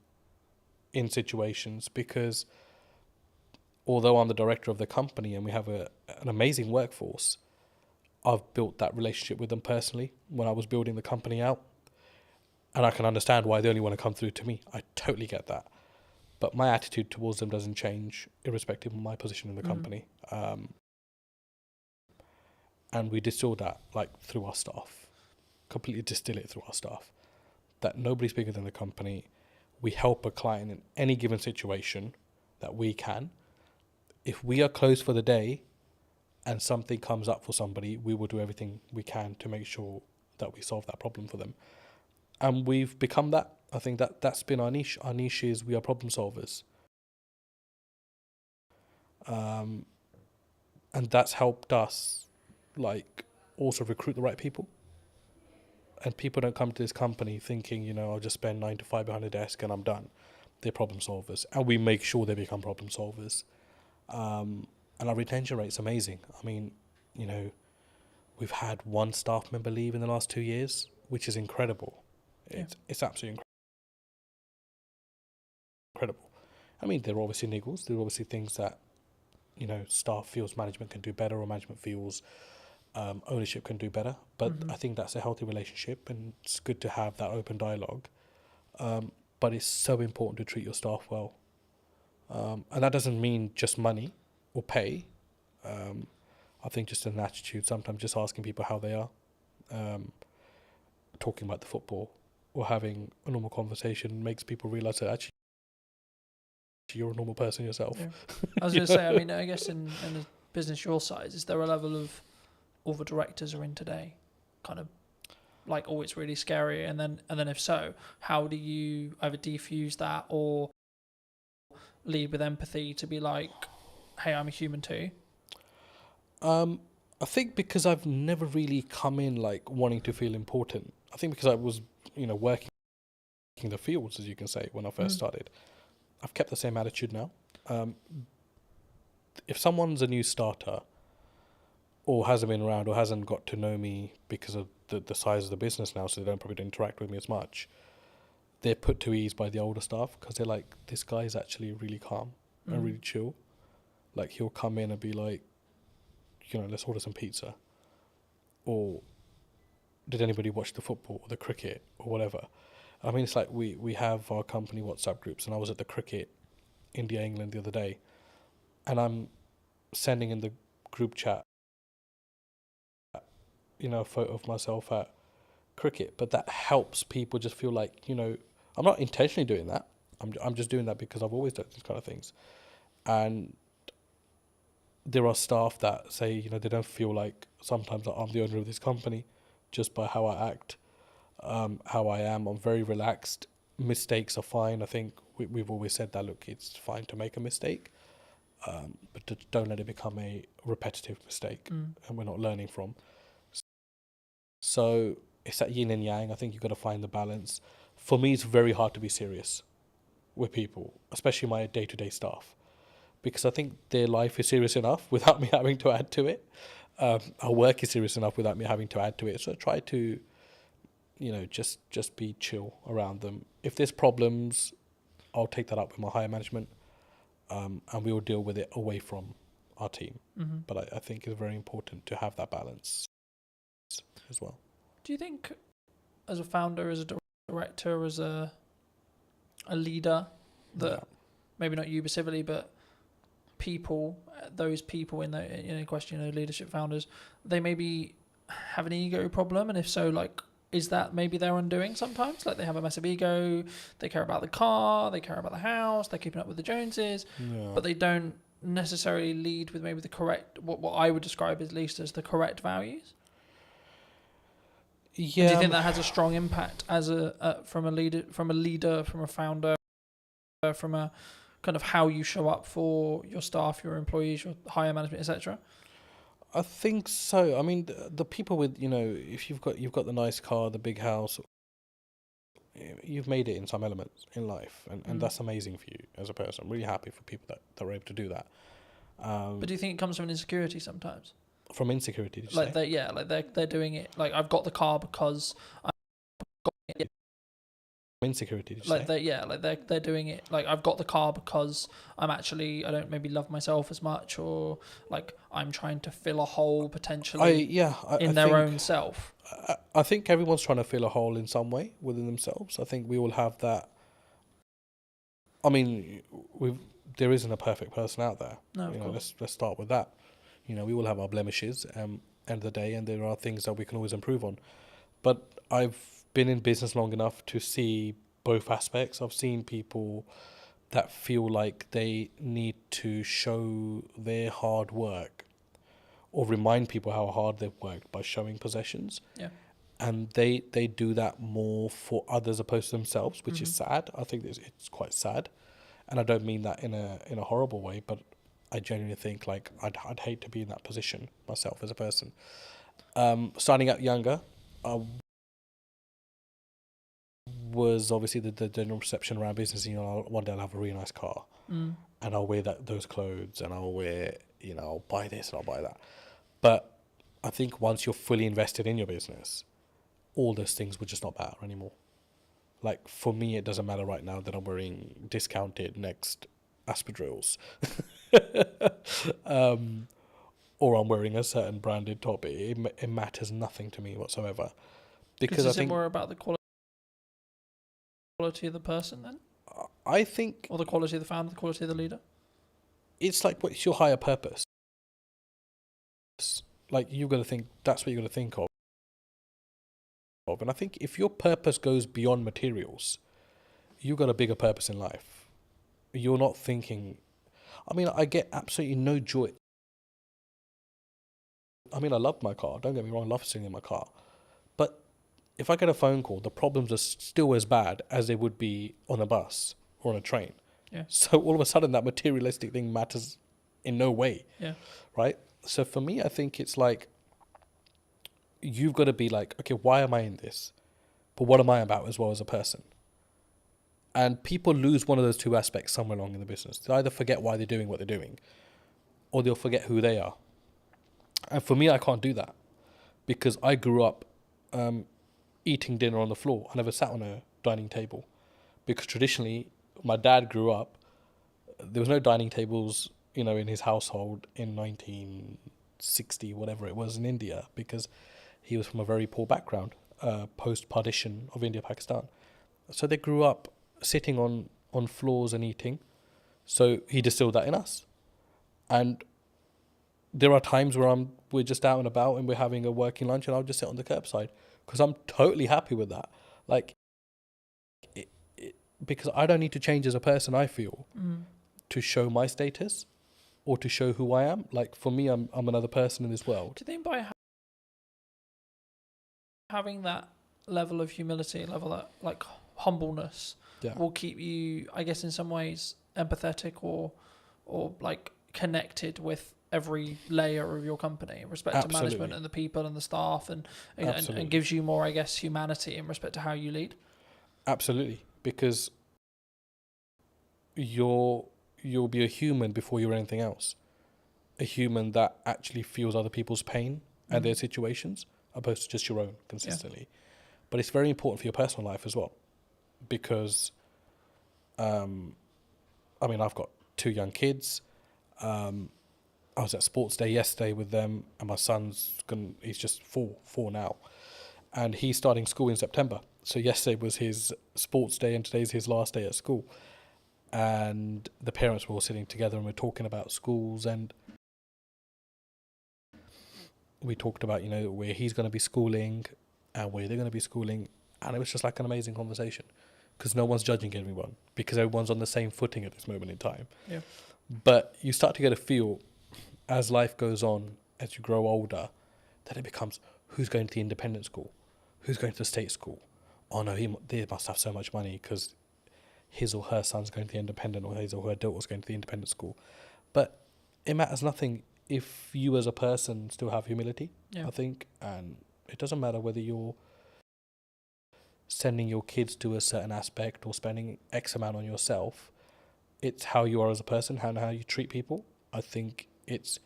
in situations because although I'm the director of the company and we have an amazing workforce, I've built that relationship with them personally when I was building the company out. And I can understand why they only want to come through to me. I totally get that. But my attitude towards them doesn't change irrespective of my position in the company. And we distill that through our staff, completely distill it through our staff, that nobody's bigger than the company. We help a client in any given situation that we can. If we are closed for the day and something comes up for somebody, we will do everything we can to make sure that we solve that problem for them. And we've become that. I think that's been our niche. Our niche is we are problem solvers. And that's helped us also recruit the right people. And people don't come to this company thinking, I'll just spend 9 to 5 behind a desk and I'm done. They're problem solvers. And we make sure they become problem solvers. And our retention rate's amazing. We've had one staff member leave in the last 2 years, which is incredible. It's absolutely incredible. There are obviously niggles. There are obviously things that, staff feels management can do better or management feels ownership can do better. But I think that's a healthy relationship and it's good to have that open dialogue. But it's so important to treat your staff well. And that doesn't mean just money or pay. I think just an attitude, sometimes just asking people how they are, talking about the football or having a normal conversation makes people realise that actually you're a normal person yourself. Yeah. I was going to say, I guess in a business your size, is there a level of all the directors are in today, kind of it's really scary, and then if so, how do you either defuse that or lead with empathy to be hey, I'm a human too? I think because I've never really come in like wanting to feel important. I think because I was, working the fields, as you can say, when I first started. I've kept the same attitude now. If someone's a new starter or hasn't been around or hasn't got to know me because of the size of the business now, so they don't probably interact with me as much, they're put to ease by the older staff because they're like, this guy is actually really calm and really chill. Like, he'll come in and be like, let's order some pizza. Or did anybody watch the football or the cricket or whatever? I mean, it's like we have our company WhatsApp groups, and I was at the cricket, India-England, the other day, and I'm sending in the group chat, a photo of myself at cricket. But that helps people just feel like, I'm not intentionally doing that. I'm just doing that because I've always done these kind of things. And there are staff that say, they don't feel like sometimes that I'm the owner of this company just by how I act, how I am. I'm very relaxed. Mistakes are fine. I think we've always said that, look, it's fine to make a mistake, but don't let it become a repetitive mistake and we're not learning from. So it's that yin and yang. I think you've got to find the balance. For me, it's very hard to be serious with people, especially my day-to-day staff, because I think their life is serious enough without me having to add to it. Our work is serious enough without me having to add to it. So I try to, just be chill around them. If there's problems, I'll take that up with my higher management, and we will deal with it away from our team. But I think it's very important to have that balance as well. Do you think, as a founder, as a director, as a leader, that maybe not you specifically, but those people in the question, leadership founders, they maybe have an ego problem, and if so, like, is that maybe their undoing sometimes? Like, they have a massive ego, they care about the car, they care about the house, they're keeping up with the Joneses, but they don't necessarily lead with maybe the correct, what I would describe at least as the correct values. Yeah. Do you think that has a strong impact as from a leader, from a founder, from a kind of how you show up for your staff, your employees, your higher management, etc.? I think so. I mean, the people with, if you've got the nice car, the big house, you've made it in some elements in life, and that's amazing for you as a person. I'm really happy for people that are able to do that. But do you think it comes from an insecurity sometimes? From insecurity, did you like say? they're doing it. Like, I've got the car because I've got it. Insecurity, did you say? They're doing it. Like, I've got the car because I don't maybe love myself as much, or like I'm trying to fill a hole potentially in their own self. I think everyone's trying to fill a hole in some way within themselves. I think we all have that. I mean, there isn't a perfect person out there. No, of course. Let's start with that. We all have our blemishes, end of the day, and there are things that we can always improve on. But I've been in business long enough to see both aspects. I've seen people that feel like they need to show their hard work or remind people how hard they've worked by showing possessions. Yeah. And they do that more for others opposed to themselves, which is sad. I think it's quite sad. And I don't mean that in a horrible way, but I genuinely think, like, I'd hate to be in that position myself as a person. Starting out younger, was obviously the general perception around business. One day I'll have a really nice car, and I'll wear those clothes, and I'll wear, I'll buy this and I'll buy that. But I think once you're fully invested in your business, all those things would just not matter anymore. Like, for me, it doesn't matter right now that I'm wearing discounted Next Aspadrilles. Or I'm wearing a certain branded top. It matters nothing to me whatsoever. Because I think more about the quality of the person then? I think... Or the quality of the founder, the quality of the leader? It's like, what's your higher purpose? Like, you've got to think, that's what you've got to think of. And I think if your purpose goes beyond materials, you've got a bigger purpose in life. You're not thinking... I mean, I get absolutely no joy. I mean, I love my car. Don't get me wrong, I love sitting in my car. But if I get a phone call, the problems are still as bad as they would be on a bus or on a train. Yeah. So all of a sudden, that materialistic thing matters in no way. Yeah. Right? So for me, I think it's like, you've got to be like, okay, why am I in this? But what am I about as well as a person? And people lose one of those two aspects somewhere along in the business. They either forget why they're doing what they're doing, or they'll forget who they are. And for me, I can't do that, because I grew up eating dinner on the floor. I never sat on a dining table, because traditionally, my dad grew up, there was no dining tables, in his household in 1960, whatever it was, in India, because he was from a very poor background, post-partition of India, Pakistan. So they grew up sitting on floors and eating. So he distilled that in us. And there are times where we're just out and about and we're having a working lunch, and I'll just sit on the curbside, because I'm totally happy with that. Like, because I don't need to change as a person, I feel, to show my status or to show who I am. Like, for me, I'm another person in this world. Do you think by having that level of humility, level of like humbleness, will keep you, I guess, in some ways empathetic or like connected with every layer of your company in respect to management and the people and the staff, and gives you more, I guess, humanity in respect to how you lead? Absolutely, because you'll be a human before you're anything else. A human that actually feels other people's pain and their situations, opposed to just your own consistently. Yeah. But it's very important for your personal life as well, because I've got 2 young kids. I was at sports day yesterday with them, and my he's just four now, and he's starting school in September. So yesterday was his sports day and today's his last day at school. And the parents were all sitting together and we're talking about schools, and we talked about, where he's going to be schooling and where they're going to be schooling. And it was just like an amazing conversation, because no one's judging anyone, because everyone's on the same footing at this moment in time. Yeah. But you start to get a feel as life goes on, as you grow older, that it becomes, who's going to the independent school? Who's going to the state school? Oh no, they must have so much money because his or her son's going to the independent, or his or her daughter's going to the independent school. But it matters nothing if you as a person still have humility, I think. And it doesn't matter whether you're sending your kids to a certain aspect or spending X amount on yourself. It's how you are as a person, how you treat people. I think it's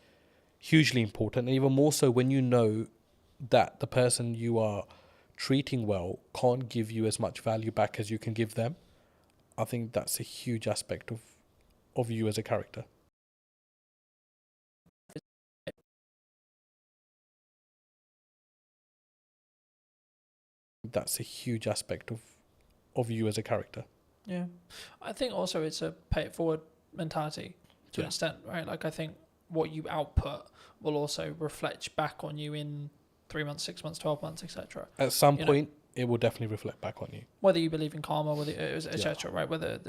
hugely important, and even more so when you know that the person you are treating well can't give you as much value back as you can give them. I think that's a huge aspect of you as a character. That's a huge aspect of you as a character. Yeah. I think also it's a pay it forward mentality to an extent, right? Like, I think what you output will also reflect back on you in 3 months, 6 months, 12 months, etc. At some point, it will definitely reflect back on you. Whether you believe in karma, whether etc. Right? Whether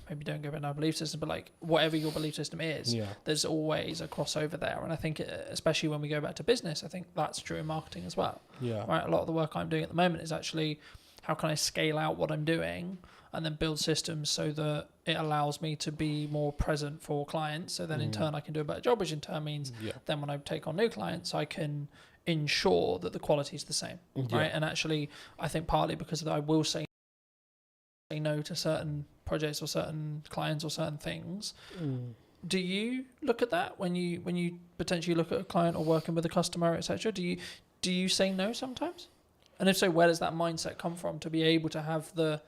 maybe don't go by our belief system, but like whatever your belief system is, there's always a crossover there. And I think, especially when we go back to business, I think that's true in marketing as well. Yeah. Right. A lot of the work I'm doing at the moment is actually, how can I scale out what I'm doing and then build systems so that it allows me to be more present for clients. So then in turn I can do a better job, which in turn means then when I take on new clients, I can ensure that the quality is the same, right? And actually, I think partly because of that, I will say no to certain projects or certain clients or certain things. Do you look at that when you potentially look at a client or working with a customer, etc.? Do you say no sometimes? And if so, where does that mindset come from to be able to have the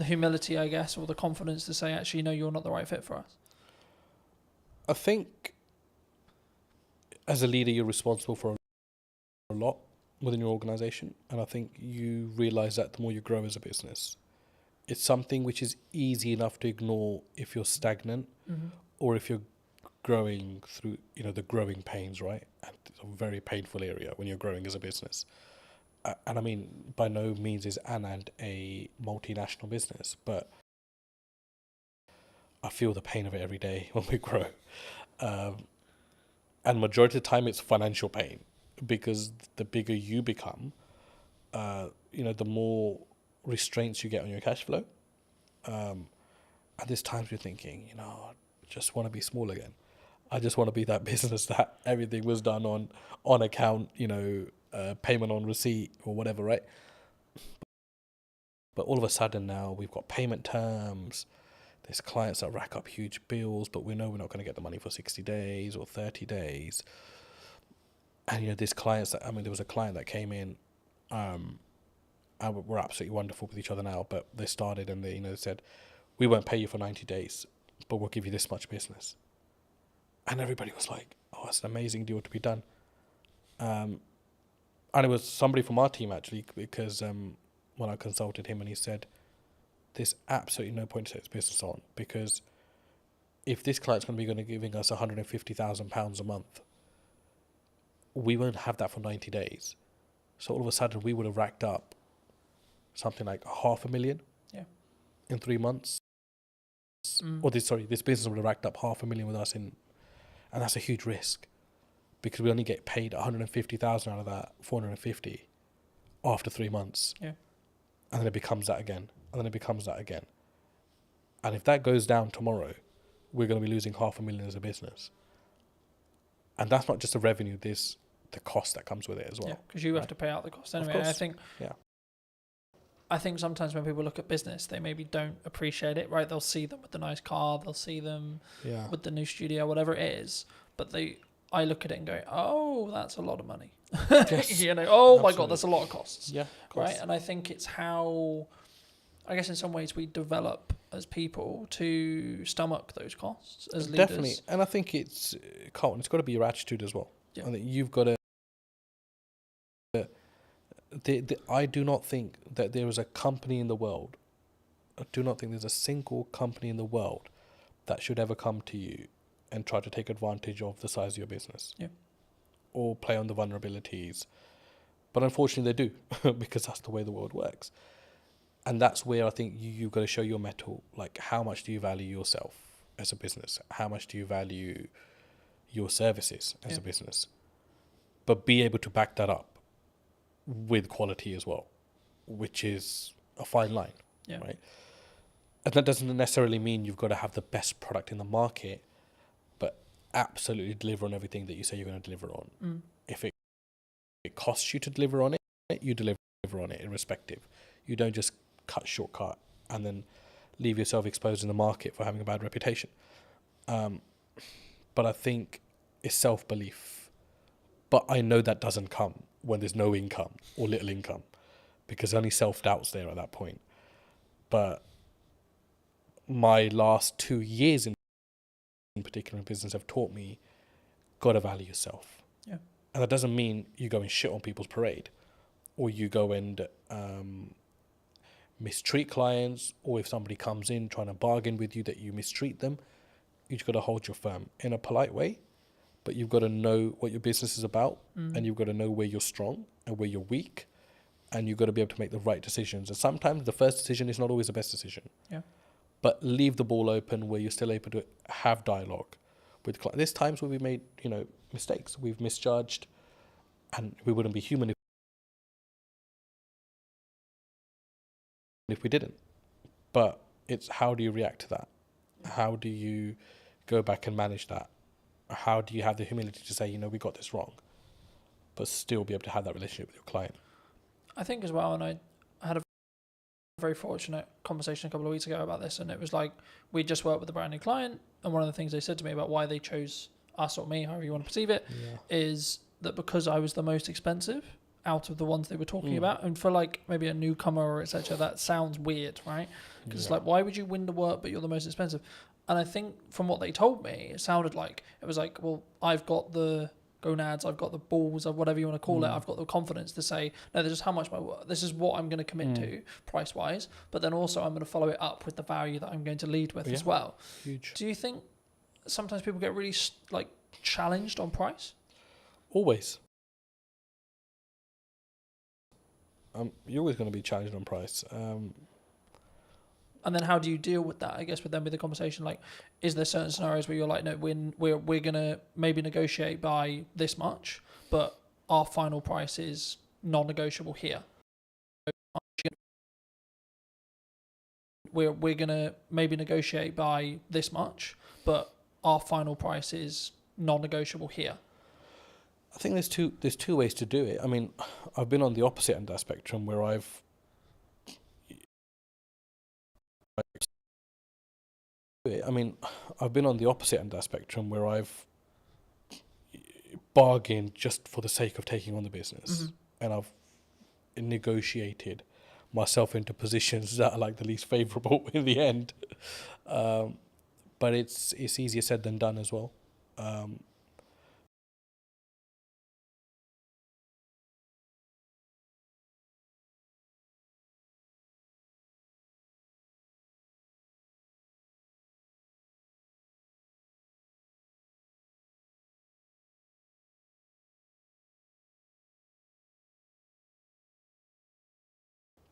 humility, I guess, or the confidence to say, actually, no, you're not the right fit for us? I think as a leader, you're responsible for a lot within your organization. And I think you realize that the more you grow as a business. It's something which is easy enough to ignore if you're stagnant or if you're growing through, the growing pains, right? And it's a very painful area when you're growing as a business. And I mean, by no means is Anand a multinational business, but I feel the pain of it every day when we grow. And majority of the time it's financial pain, because the bigger you become, the more restraints you get on your cash flow. And there's times you're thinking, I just want to be small again. I just want to be that business that everything was done on account, payment on receipt or whatever, right? But all of a sudden now we've got payment terms. There's clients that rack up huge bills, but we know we're not going to get the money for 60 days or 30 days. And there's clients that, there was a client that came in, and we're absolutely wonderful with each other now, but they started and they said, we won't pay you for 90 days, but we'll give you this much business. And everybody was like, oh, it's an amazing deal to be done. And it was somebody from our team actually, because when I consulted him, and he said, there's absolutely no point to take this business on, because if this client's going to be giving us £150,000 a month, we won't have that for 90 days. So all of a sudden we would have racked up something like $500,000 in 3 months. Or this business would have racked up $500,000 with us and that's a huge risk, because we only get paid 150,000 out of that 450 after 3 months. Yeah. And then it becomes that again. And then it becomes that again. And if that goes down tomorrow, we're going to be losing $500,000 as a business. And that's not just the revenue, there's the cost that comes with it as well. Yeah, because you have to pay out the cost anyway. Of course. I think sometimes when people look at business, they maybe don't appreciate it, right? They'll see them with the nice car, they'll see them with the new studio, whatever it is. But I look at it and go, oh, that's a lot of money. Yes. My Absolutely. God, that's a lot of costs. Yeah, of course. Right? And I think it's how, I guess in some ways we develop as people to stomach those costs as leaders. Definitely. And I think Carlton, it's got to be your attitude as well. Yeah. I think you've got to... I do not think that there is a company in the world, I do not think there's a single company in the world that should ever come to you and try to take advantage of the size of your business. Yeah. Or play on the vulnerabilities. But unfortunately they do, because that's the way the world works. And that's where I think you've got to show your mettle. Like, how much do you value yourself as a business? How much do you value your services as a business? But be able to back that up with quality as well, which is a fine line, right? And that doesn't necessarily mean you've got to have the best product in the market, but absolutely deliver on everything that you say you're going to deliver on. If it costs you to deliver on it, you deliver on it irrespective. You don't just shortcut and then leave yourself exposed in the market for having a bad reputation. But I think it's self-belief. But I know that doesn't come when there's no income or little income, because only self-doubt's there at that point. But my last 2 years in particular in business have taught me, gotta value yourself. Yeah. And that doesn't mean you go and shit on people's parade, or you go and mistreat clients, or if somebody comes in trying to bargain with you, that you mistreat them. You've got to hold your firm in a polite way, but you've got to know what your business is about, and you've got to know where you're strong and where you're weak, and you've got to be able to make the right decisions. And sometimes the first decision is not always the best decision. Yeah. But leave the ball open where you're still able to have dialogue with clients. There's times where we made, mistakes. We've misjudged, and we wouldn't be human if we didn't. But it's, how do you react to that? How do you go back and manage that? How do you have the humility to say, we got this wrong, but still be able to have that relationship with your client? I think as well, and I had a very fortunate conversation a couple of weeks ago about this, and it was like, we just worked with a brand new client, and one of the things they said to me about why they chose us or me, however you want to perceive it, is that because I was the most expensive out of the ones they were talking about, and for like maybe a newcomer or etc., that sounds weird, right? Because it's like, why would you win the work but you're the most expensive? And I think from what they told me, it sounded like it was like, well, I've got the gonads, I've got the balls, of whatever you want to call it, I've got the confidence to say, no, this is how much this is what I'm going to commit to price wise, but then also I'm going to follow it up with the value that I'm going to lead with as well. Huge. Do you think sometimes people get really challenged on price? Always. You're always going to be challenged on price. And then how do you deal with that? I guess with the conversation, like, is there certain scenarios where you're like, no, we're going to maybe negotiate by this much, but our final price is non-negotiable here. We're going to maybe negotiate by this much, but our final price is non-negotiable here? I think there's two ways to do it. I mean, I've been on the opposite end of that spectrum where I've been on the opposite end of that spectrum where I've bargained just for the sake of taking on the business, and I've negotiated myself into positions that are like the least favourable in the end. But it's easier said than done as well.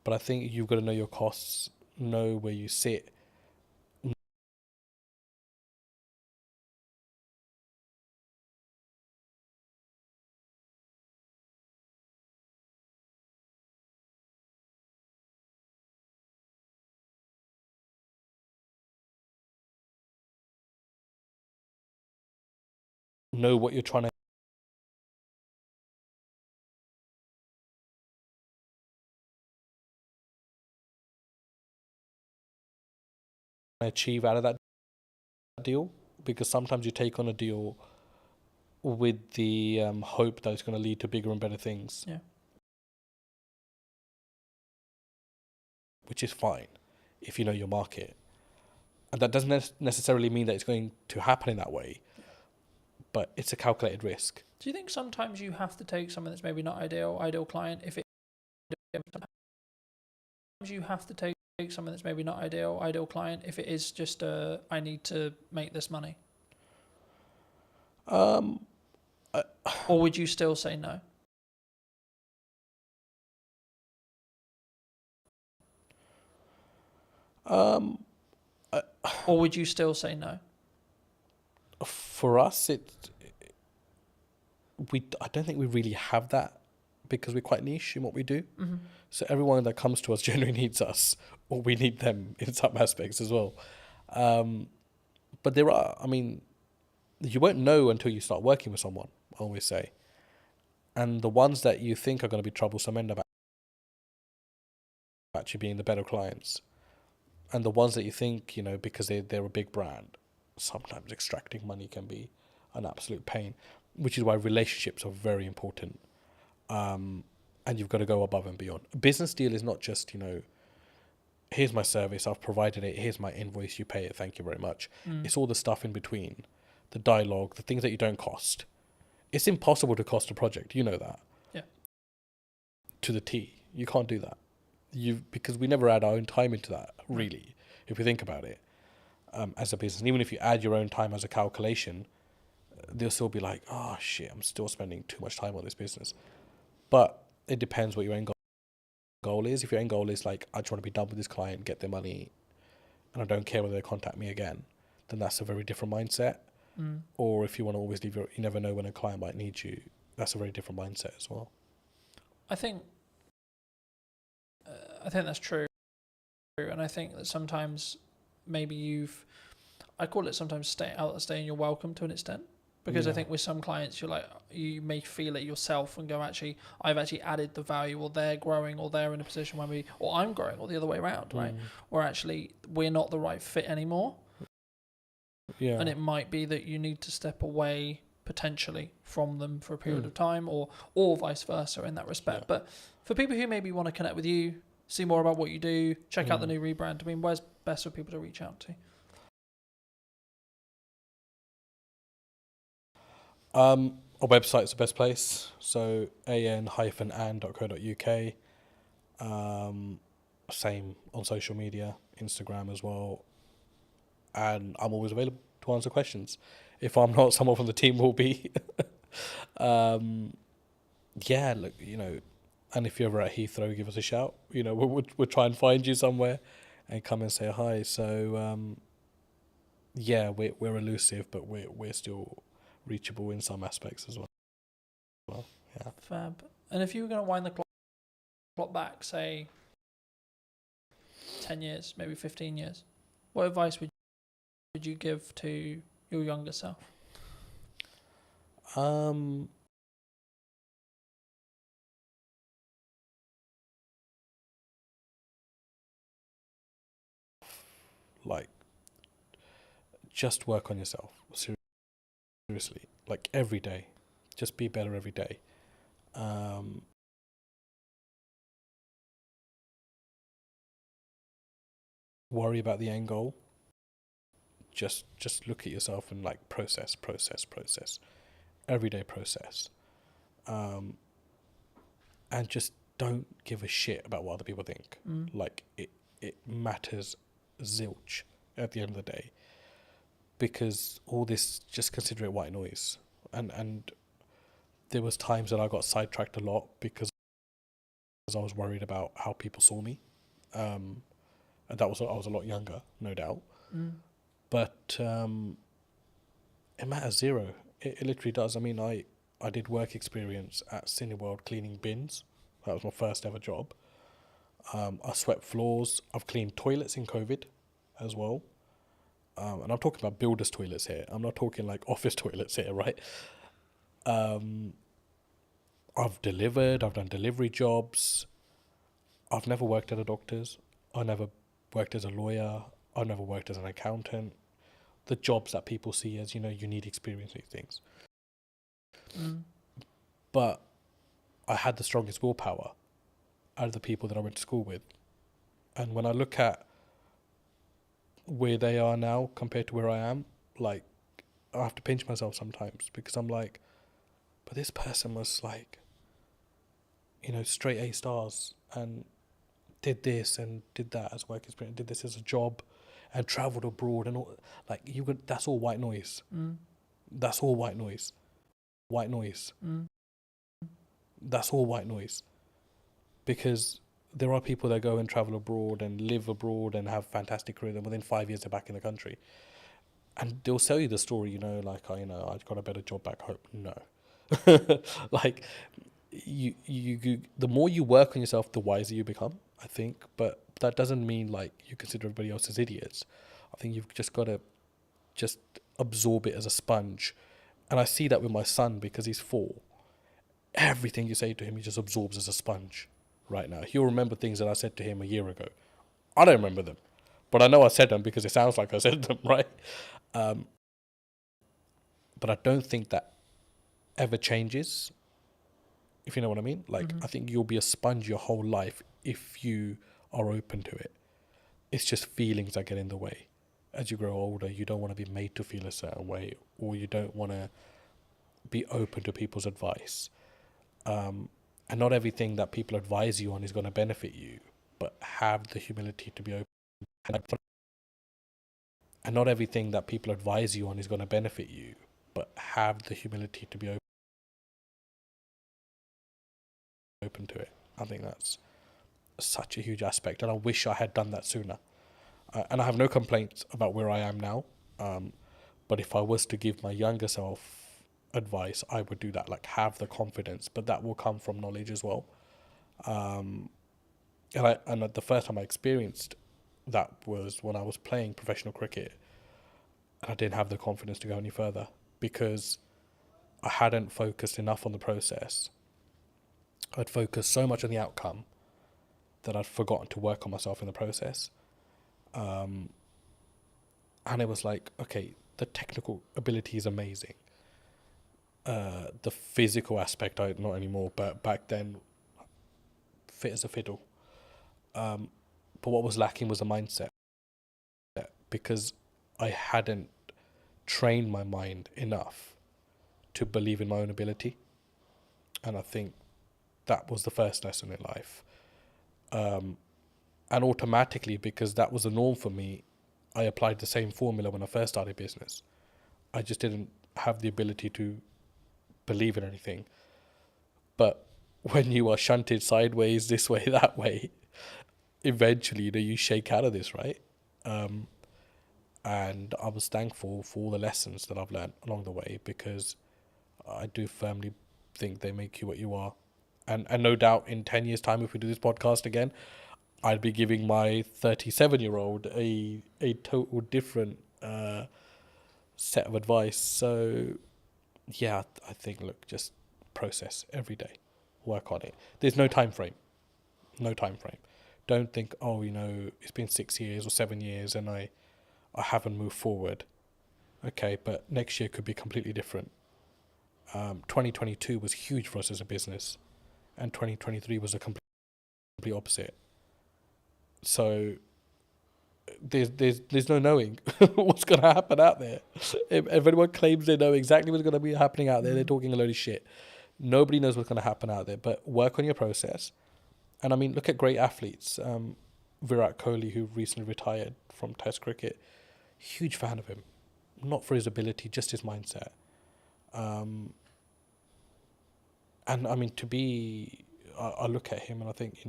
But I think you've got to know your costs, know where you sit. Know what you're trying to achieve out of that deal, because sometimes you take on a deal with the hope that it's going to lead to bigger and better things. Yeah. Which is fine if you know your market. And that doesn't necessarily mean that it's going to happen in that way, but it's a calculated risk. Do you think sometimes you have to take something that's maybe not ideal client if it? You have to take something that's maybe not ideal client if it is just I need to make this money. Or would you still say no? Or would you still say no? For us, I don't think we really have that, because we're quite niche in what we do. So everyone that comes to us generally needs us, or we need them in some aspects as well. But there are, you won't know until you start working with someone, I always say. And the ones that you think are going to be troublesome end up actually being the better clients. And the ones that you think, because they're a big brand, sometimes extracting money can be an absolute pain, which is why relationships are very important. And you've got to go above and beyond. A business deal is not just, here's my service, I've provided it, here's my invoice, you pay it, thank you very much. It's all the stuff in between, the dialogue, the things that you don't cost. It's impossible to cost a project, you know that. Yeah. To the T. You can't do that. Because we never add our own time into that, really, if you think about it, as a business. And even if you add your own time as a calculation, they'll still be like, oh shit, I'm still spending too much time on this business. But it depends what your end goal is. If your end goal is like, I just want to be done with this client, get their money, and I don't care whether they contact me again, then that's a very different mindset. Or if you want to always leave you never know when a client might need you, that's a very different mindset as well. I think that's true, and I think that sometimes maybe I call it sometimes staying your welcome to an extent, because I think with some clients you may feel it yourself and go, actually I've actually added the value, or they're growing, or they're in a position where or I'm growing, or the other way around, right? Or actually we're not the right fit anymore. Yeah. And it might be that you need to step away potentially from them for a period of time, or vice versa in that respect. Yeah. But for people who maybe want to connect with you, see more about what you do, check out the new rebrand, where's best for people to reach out to? Our website's the best place. So an-and.co.uk. Same on social media, Instagram as well. And I'm always available to answer questions. If I'm not, someone from the team will be. Yeah, look, and if you're ever at Heathrow, give us a shout. We'll try and find you somewhere and come and say hi. So, yeah, we're elusive, but we're still reachable in some aspects as well. Yeah. Fab. And if you were going to wind the clock back, say 10 years, maybe 15 years, what advice would you give to your younger self? Um, like just work on yourself. Seriously, like every day, just be better every day. Um, worry about the end goal. Just look at yourself and like process, everyday process, and just don't give a shit about what other people think. Like it matters zilch at the end of the day, because all this, just consider it white noise. And there was times that I got sidetracked a lot because I was worried about how people saw me. And that was, I was a lot younger, no doubt. But it matters zero. It literally does. I mean, I did work experience at Cineworld cleaning bins. That was my first ever job. I swept floors. I've cleaned toilets in COVID as well. And I'm talking about builders' toilets here. I'm not talking like office toilets here, right? I've delivered. I've done delivery jobs. I've never worked at a doctor's. I never worked as a lawyer. I've never worked as an accountant. The jobs that people see as, you know, you need experience in these things. But I had the strongest willpower out of the people that I went to school with. And when I look at where they are now compared to where I am, like, I have to pinch myself sometimes, because I'm like, but this person was like, you know, straight A stars and did this and did that as work experience, did this as a job and traveled abroad and all. Like, that's all white noise. That's all white noise. White noise. That's all white noise. Because there are people that go and travel abroad and live abroad and have fantastic careers, and within 5 years they're back in the country. And they'll sell you the story, you know, like, oh, you know, I got a better job back home. No. Like, you, the more you work on yourself, the wiser you become, I think. But that doesn't mean like you consider everybody else as idiots. I think you've just got to just absorb it as a sponge. And I see that with my son, because he's 4. Everything you say to him, he just absorbs as a sponge right now. He'll remember things that I said to him a year ago. I don't remember them, but I know I said them because it sounds like I said them, right? But I don't think that ever changes, if you know what I mean. Like, I think you'll be a sponge your whole life if you are open to it. It's just feelings that get in the way. As you grow older, you don't want to be made to feel a certain way, or you don't want to be open to people's advice. And not everything that people advise you on is going to benefit you, but have the humility to be open. And not everything that people advise you on is going to benefit you, but have the humility to be open to it. I think that's such a huge aspect, and I wish I had done that sooner. And I have no complaints about where I am now. But if I was to give my younger self advice, I would do that. Like, have the confidence, but that will come from knowledge as well. And the first time I experienced that was when I was playing professional cricket, and I didn't have the confidence to go any further because I hadn't focused enough on the process. I'd focused so much on the outcome that I'd forgotten to work on myself in the process. And it was like, okay, the technical ability is amazing. The physical aspect, not anymore, but back then, fit as a fiddle. But what was lacking was a mindset, because I hadn't trained my mind enough to believe in my own ability. And I think that was the first lesson in life. And automatically, because that was the norm for me, I applied the same formula when I first started business. I just didn't have the ability to believe in anything. But when you are shunted sideways, this way, that way, eventually, you know, you shake out of this, right? And I was thankful for all the lessons that I've learned along the way, because I do firmly think they make you what you are. And no doubt in 10 years' time, if we do this podcast again, I'd be giving my 37-year-old a total different set of advice. So yeah, I think, look, just process every day, work on it. There's no time frame. No time frame. Don't think, oh, it's been 6 years or 7 years and I haven't moved forward. Okay, but next year could be completely different. 2022 was huge for us as a business, and 2023 was a complete opposite. So there's no knowing what's going to happen out there. If anyone claims they know exactly what's going to be happening out there, they're talking a load of shit. Nobody knows what's going to happen out there, but work on your process. And I mean, look at great athletes. Virat Kohli, who recently retired from Test cricket, huge fan of him. Not for his ability, just his mindset. And I mean, I look at him and I think,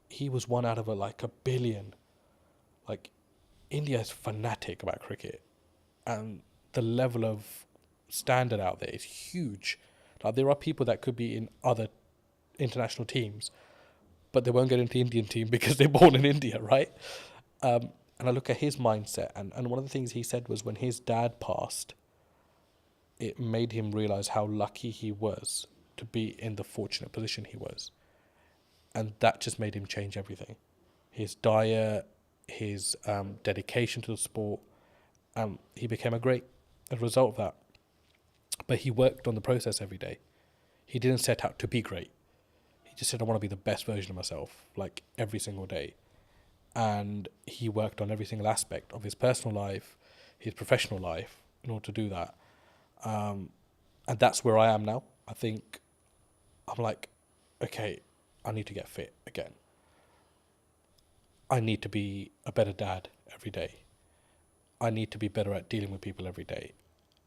he was one out of a billion. Like, India is fanatic about cricket, and the level of standard out there is huge. Like, there are people that could be in other international teams, but they won't get into the Indian team because they're born in India, right? And I look at his mindset, and one of the things he said was when his dad passed, it made him realize how lucky he was to be in the fortunate position he was. And that just made him change everything. His diet, his dedication to the sport, he became a great as a result of that. But he worked on the process every day. He didn't set out to be great. He just said, I want to be the best version of myself, like every single day. And he worked on every single aspect of his personal life, his professional life, in order to do that. And that's where I am now. I think I'm like, okay, I need to get fit again. I need to be a better dad every day. I need to be better at dealing with people every day.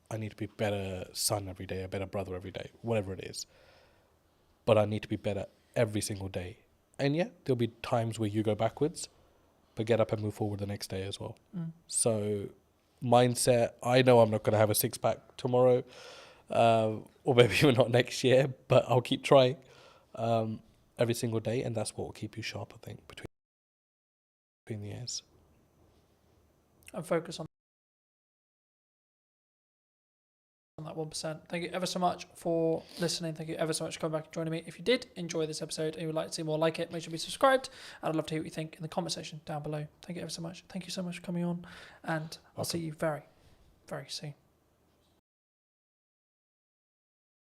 I need to be a better son every day, a better brother every day, whatever it is. But I need to be better every single day. And yeah, there'll be times where you go backwards, but get up and move forward the next day as well. So mindset, I know I'm not going to have a six-pack tomorrow, or maybe even not next year, but I'll keep trying every single day, and that's what will keep you sharp, I think, between the years. And focus on that 1%. Thank you ever so much for listening. Thank you ever so much for coming back and joining me. If you did enjoy this episode and you would like to see more like it, make sure to be subscribed. And I'd love to hear what you think in the comment section down below. Thank you ever so much. Thank you so much for coming on, and I'll see you very, very soon.